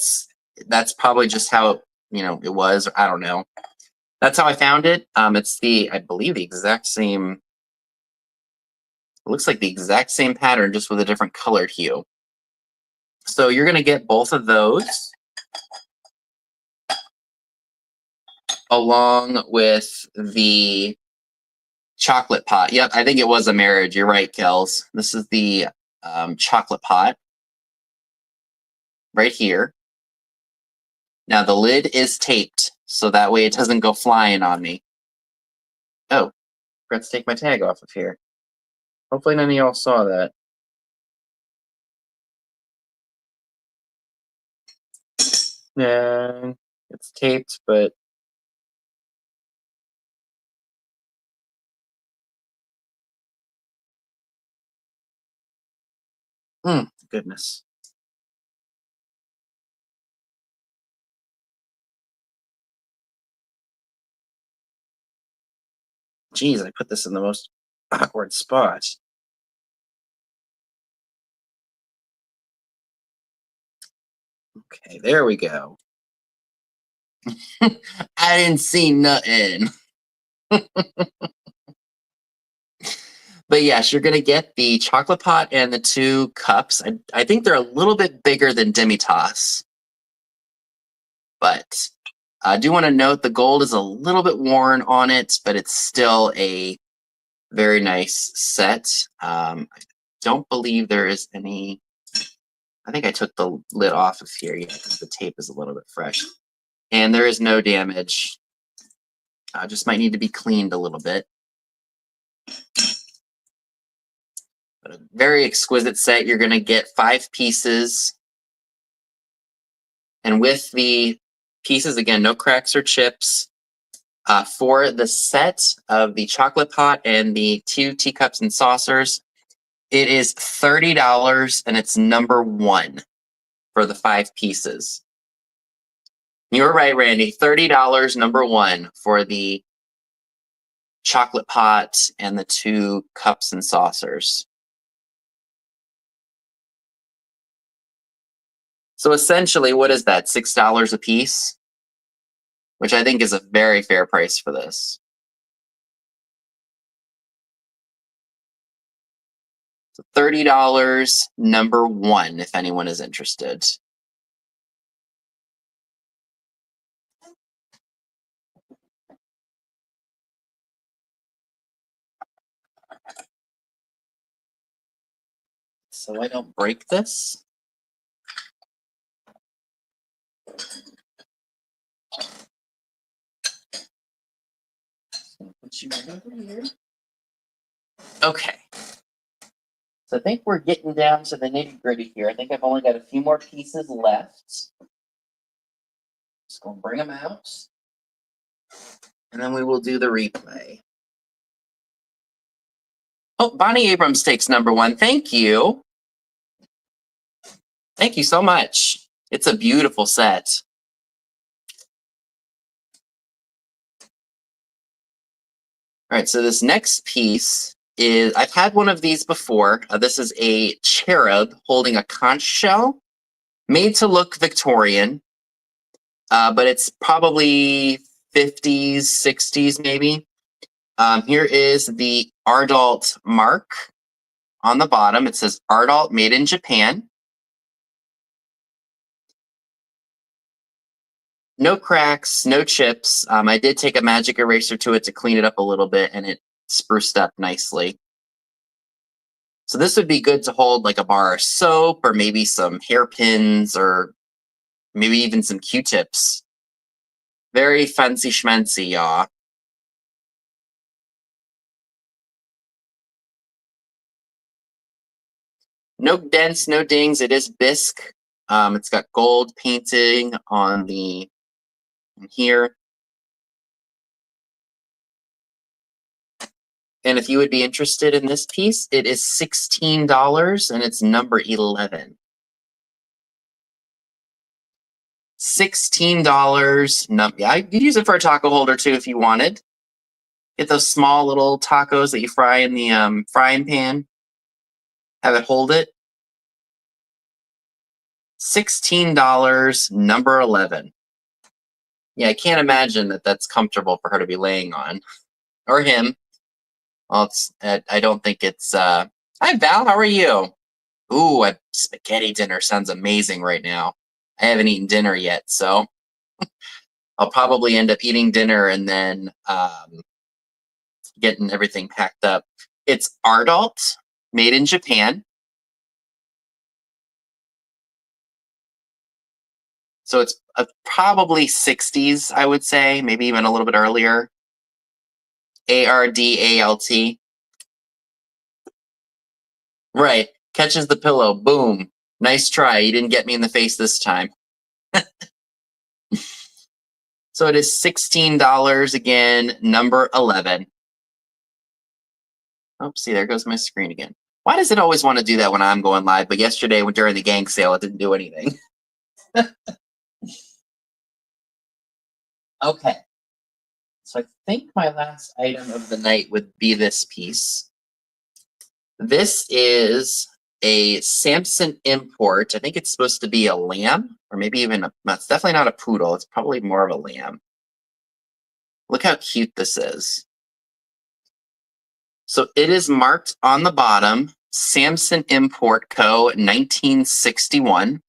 that's probably just how it was. I don't know. That's how I found it. It's I believe the exact same. It looks like the exact same pattern, just with a different colored hue. So you're gonna get both of those, along with the chocolate pot. Yep, I think it was a marriage. You're right, Kels. This is the chocolate pot right here. Now the lid is taped, so that way it doesn't go flying on me. Oh, forgot to take my tag off of here. Hopefully none of y'all saw that. Yeah, it's taped, but goodness. Jeez, I put this in the most awkward spot. Okay, there we go. I didn't see nothing. But yes, you're going to get the chocolate pot and the 2 cups. I think they're a little bit bigger than Demitas. But I do want to note the gold is a little bit worn on it, but it's still a very nice set. I don't believe there is any... I think I took the lid off of here. Yeah, because the tape is a little bit fresh. And there is no damage. Just might need to be cleaned a little bit. But a very exquisite set. You're going to get 5 pieces. And with the pieces, again, no cracks or chips. For the set of the chocolate pot and the 2 teacups and saucers, it is $30, and it's number 1 for the 5 pieces. You're right, Randy. $30, number 1 for the chocolate pot and the 2 cups and saucers. So essentially, what is that? $6 a piece, which I think is a very fair price for this. So $30, number 1, if anyone is interested. So I don't break this. Put you right over here. Okay. So I think we're getting down to the nitty-gritty here. I think I've only got a few more pieces left. Just gonna bring them out. And then we will do the replay. Oh, Bonnie Abrams takes number 1. Thank you. Thank you so much. It's a beautiful set. All right, so this next piece is, I've had one of these before. This is a cherub holding a conch shell, made to look Victorian, but it's probably 50s, 60s maybe. Here is the Ardalt mark on the bottom. It says Ardalt made in Japan. No cracks, no chips. I did take a magic eraser to it to clean it up a little bit, and it spruced up nicely. So this would be good to hold like a bar of soap, or maybe some hairpins, or maybe even some Q-tips. Very fancy schmancy, y'all. No dents, no dings. It is bisque. It's got gold painting on the here. And if you would be interested in this piece, it is $16, and it's number 11. $16. Yeah, you could use it for a taco holder too if you wanted. Get those small little tacos that you fry in the frying pan. Have it hold it. $16, number 11. Yeah, I can't imagine that that's comfortable for her to be laying on. Or him. Well, I don't think it's... Hi, Val, how are you? Ooh, a spaghetti dinner sounds amazing right now. I haven't eaten dinner yet, so I'll probably end up eating dinner and then getting everything packed up. It's Ardalt, made in Japan. So it's probably 60s, I would say, maybe even a little bit earlier. Ardalt. Right. Catches the pillow. Boom. Nice try. You didn't get me in the face this time. So it is $16 again, number 11. Oh, see, there goes my screen again. Why does it always want to do that when I'm going live? But yesterday, during the gang sale, it didn't do anything. Okay. So I think my last item of the night would be this piece. This is a Samson import. I think it's supposed to be a lamb, or maybe even it's definitely not a poodle. It's probably more of a lamb. Look how cute this is. So it is marked on the bottom, Samson Import Co. 1961.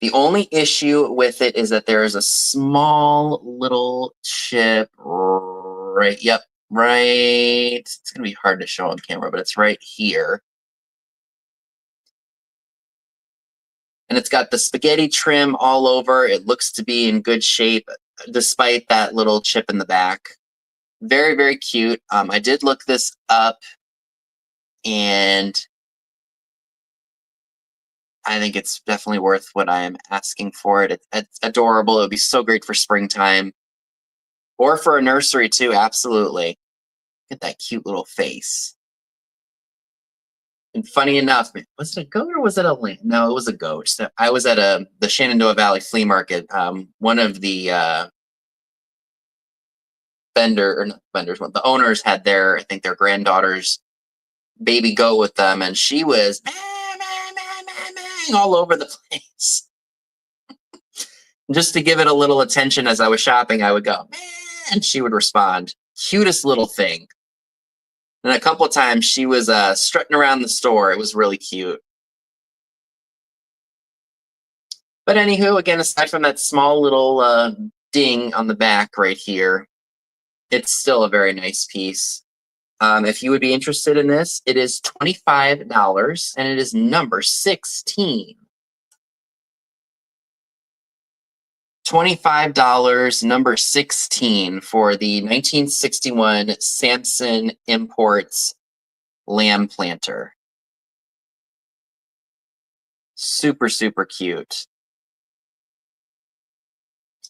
The only issue with it is that there is a small little chip right, yep, right. It's going to be hard to show on camera, but it's right here. And it's got the spaghetti trim all over. It looks to be in good shape, despite that little chip in the back. Very, very cute. I did look this up, and I think it's definitely worth what I am asking for it. It's adorable. It would be so great for springtime. Or for a nursery, too, absolutely. Look at that cute little face. And funny enough, was it a goat or was it a lamb? No, it was a goat. So I was at the Shenandoah Valley Flea Market. One of the the owners had I think their granddaughter's baby goat with them, and she was all over the place. Just to give it a little attention as I was shopping, I would go, and she would respond. Cutest little thing. And a couple of times she was strutting around the store. It was really cute. But anywho, again, aside from that small little ding on the back right here, it's still a very nice piece. If you would be interested in this, it is $25, and it is number 16. $25, number 16 for the 1961 Samson Imports lamb planter. Super, super cute.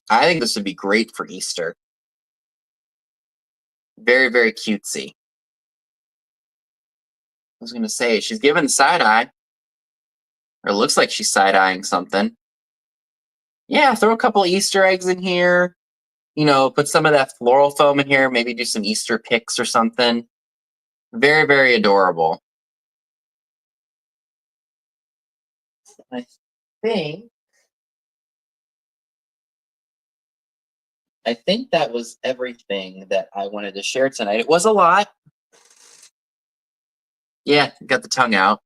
I think this would be great for Easter. Very, very cutesy. I was going to say, she's giving the side eye. Or it looks like she's side-eyeing something. Yeah, throw a couple Easter eggs in here. You know, put some of that floral foam in here. Maybe do some Easter picks or something. Very, very adorable. I think that was everything that I wanted to share tonight. It was a lot. Yeah, got the tongue out.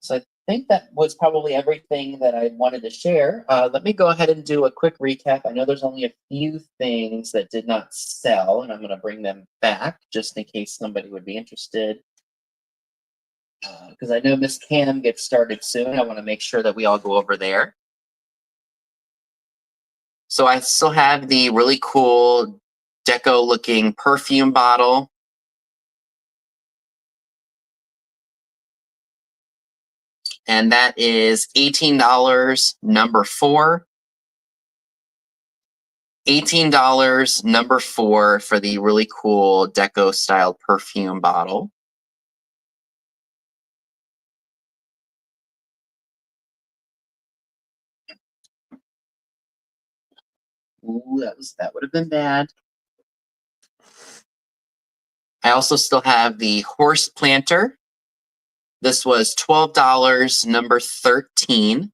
So I think that was probably everything that I wanted to share. Let me go ahead and do a quick recap. I know there's only a few things that did not sell, and I'm going to bring them back just in case somebody would be interested. Because I know Miss Cam gets started soon. I want to make sure that we all go over there. So I still have the really cool deco-looking perfume bottle. And that is $18, number 4. $18, number 4 for the really cool deco-style perfume bottle. Ooh, that would have been bad. I also still have the horse planter. This was $12, number 13.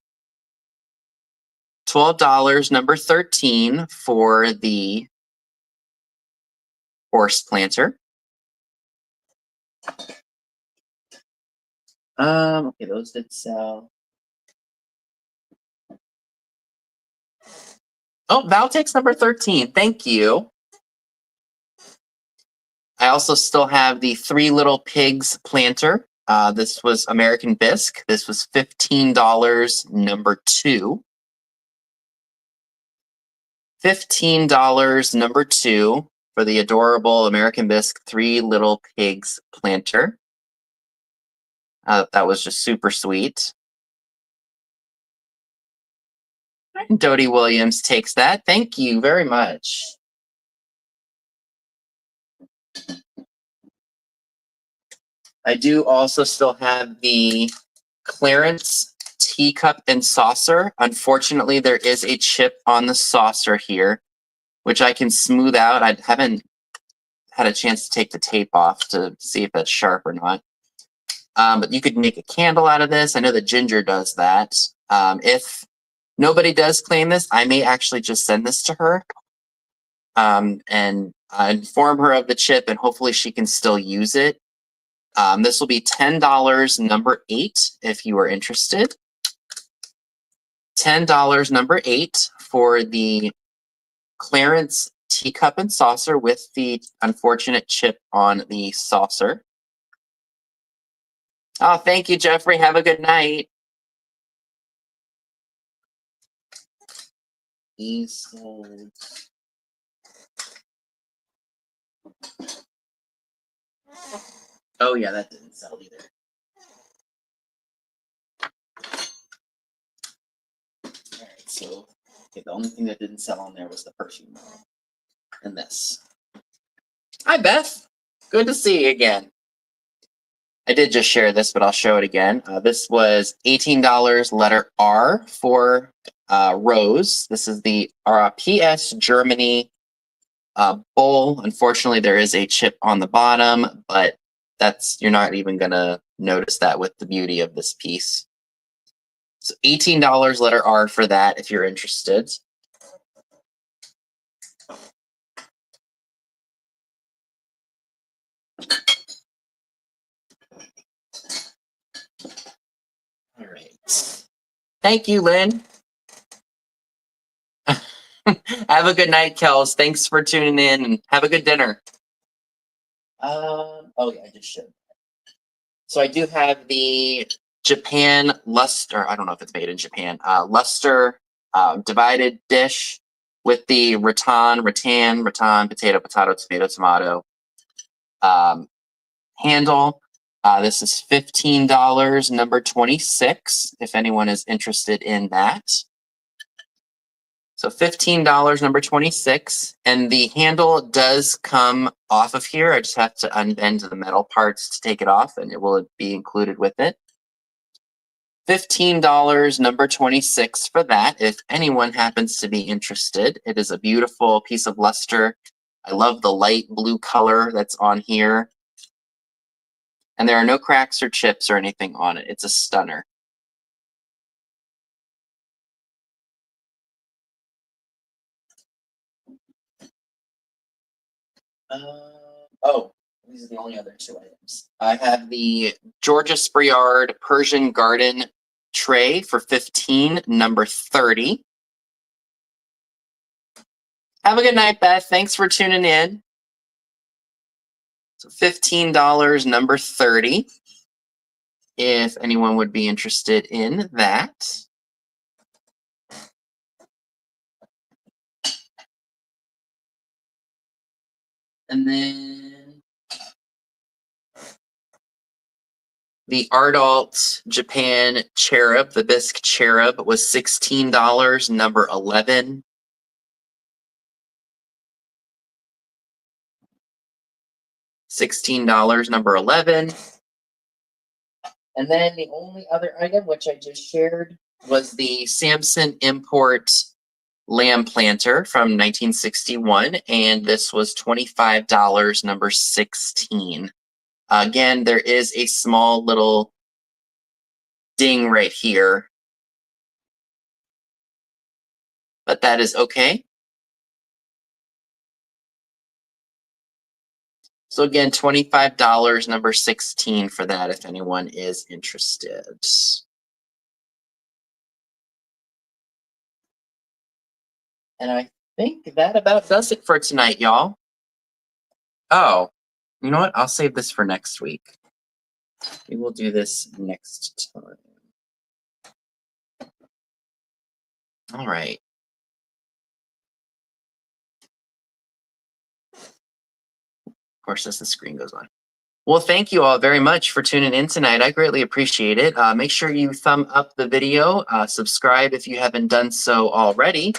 $12, number 13 for the horse planter. Okay, those did sell. Oh, Valtex number 13. Thank you. also still have the Three Little Pigs planter. This was American Bisque. This was $15, number 2. $15, number 2, for the adorable American Bisque Three Little Pigs planter. That was just super sweet. And Dodie Williams takes that. Thank you very much. I do also still have the Clarence teacup and saucer. Unfortunately, there is a chip on the saucer here, which I can smooth out. I haven't had a chance to take the tape off to see if that's sharp or not. But you could make a candle out of this. I know that Ginger does that. If nobody does claim this, I may actually just send this to her and inform her of the chip, and hopefully she can still use it. This will be $10, number 8, if you are interested. $10, number 8, for the Clarence teacup and saucer with the unfortunate chip on the saucer. Oh, thank you, Jeffrey. Have a good night. Easels. Oh, yeah, that didn't sell either. All right, so okay, the only thing that didn't sell on there was the perfume and this. Hi, Beth. Good to see you again. I did just share this, but I'll show it again. This was $18, letter R for Rose. This is the PS Germany bowl. Unfortunately, there is a chip on the bottom, but you're not even gonna notice that with the beauty of this piece. So $18, letter R for that if you're interested. All right. Thank you, Lynn. Have a good night, Kels. Thanks for tuning in, and have a good dinner. Oh yeah, I just showed. So I do have the Japan Luster. I don't know if it's made in Japan. Luster divided dish with the rattan, potato, tomato handle. This is $15, number 26, if anyone is interested in that. So $15, number 26, and the handle does come off of here. I just have to unbend the metal parts to take it off, and it will be included with it. $15, number 26 for that, if anyone happens to be interested. It is a beautiful piece of luster. I love the light blue color that's on here. And there are no cracks or chips or anything on it. It's a stunner. These are the only other 2 items. I have the Georgia Spriard Persian Garden tray for $15, number 30. Have a good night, Beth. Thanks for tuning in. So $15, number 30, if anyone would be interested in that. And then the Ardalt Japan Cherub, the Bisque Cherub, was $16, number 11. $16, number 11. And then the only other item, which I just shared, was the Samson Import Lamb Planter from 1961, and this was $25, number 16. Again, there is a small little ding right here, but that is okay. So again, $25, number 16 for that, if anyone is interested. And I think that about does it for tonight, y'all. Oh, You know what? I'll save this for next week. We will do this next time. All right. Of course, as the screen goes on. Well, thank you all very much for tuning in tonight. I greatly appreciate it. Make sure you thumb up the video, subscribe if you haven't done so already.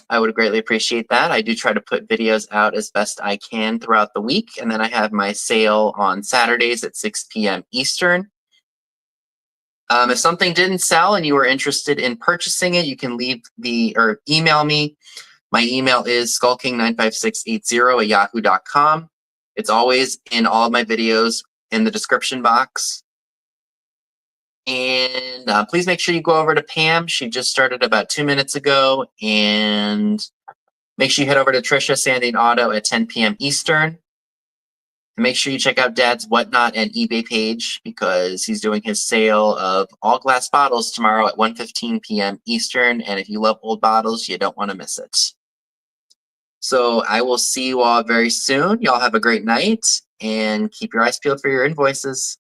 I would greatly appreciate that. I do try to put videos out as best I can throughout the week. And then I have my sale on Saturdays at 6 p.m. Eastern. If something didn't sell and you were interested in purchasing it, you can email me. My email is skulking95680@yahoo.com. It's always in all of my videos in the description box. And please make sure you go over to Pam. She just started about 2 minutes ago. And make sure you head over to Trisha Sanding Auto at 10 p.m. Eastern. And make sure you check out Dad's Whatnot and eBay page because he's doing his sale of all glass bottles tomorrow at 1:15 p.m. Eastern. And if you love old bottles, you don't want to miss it. So I will see you all very soon. Y'all have a great night and keep your eyes peeled for your invoices.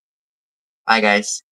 Bye, guys.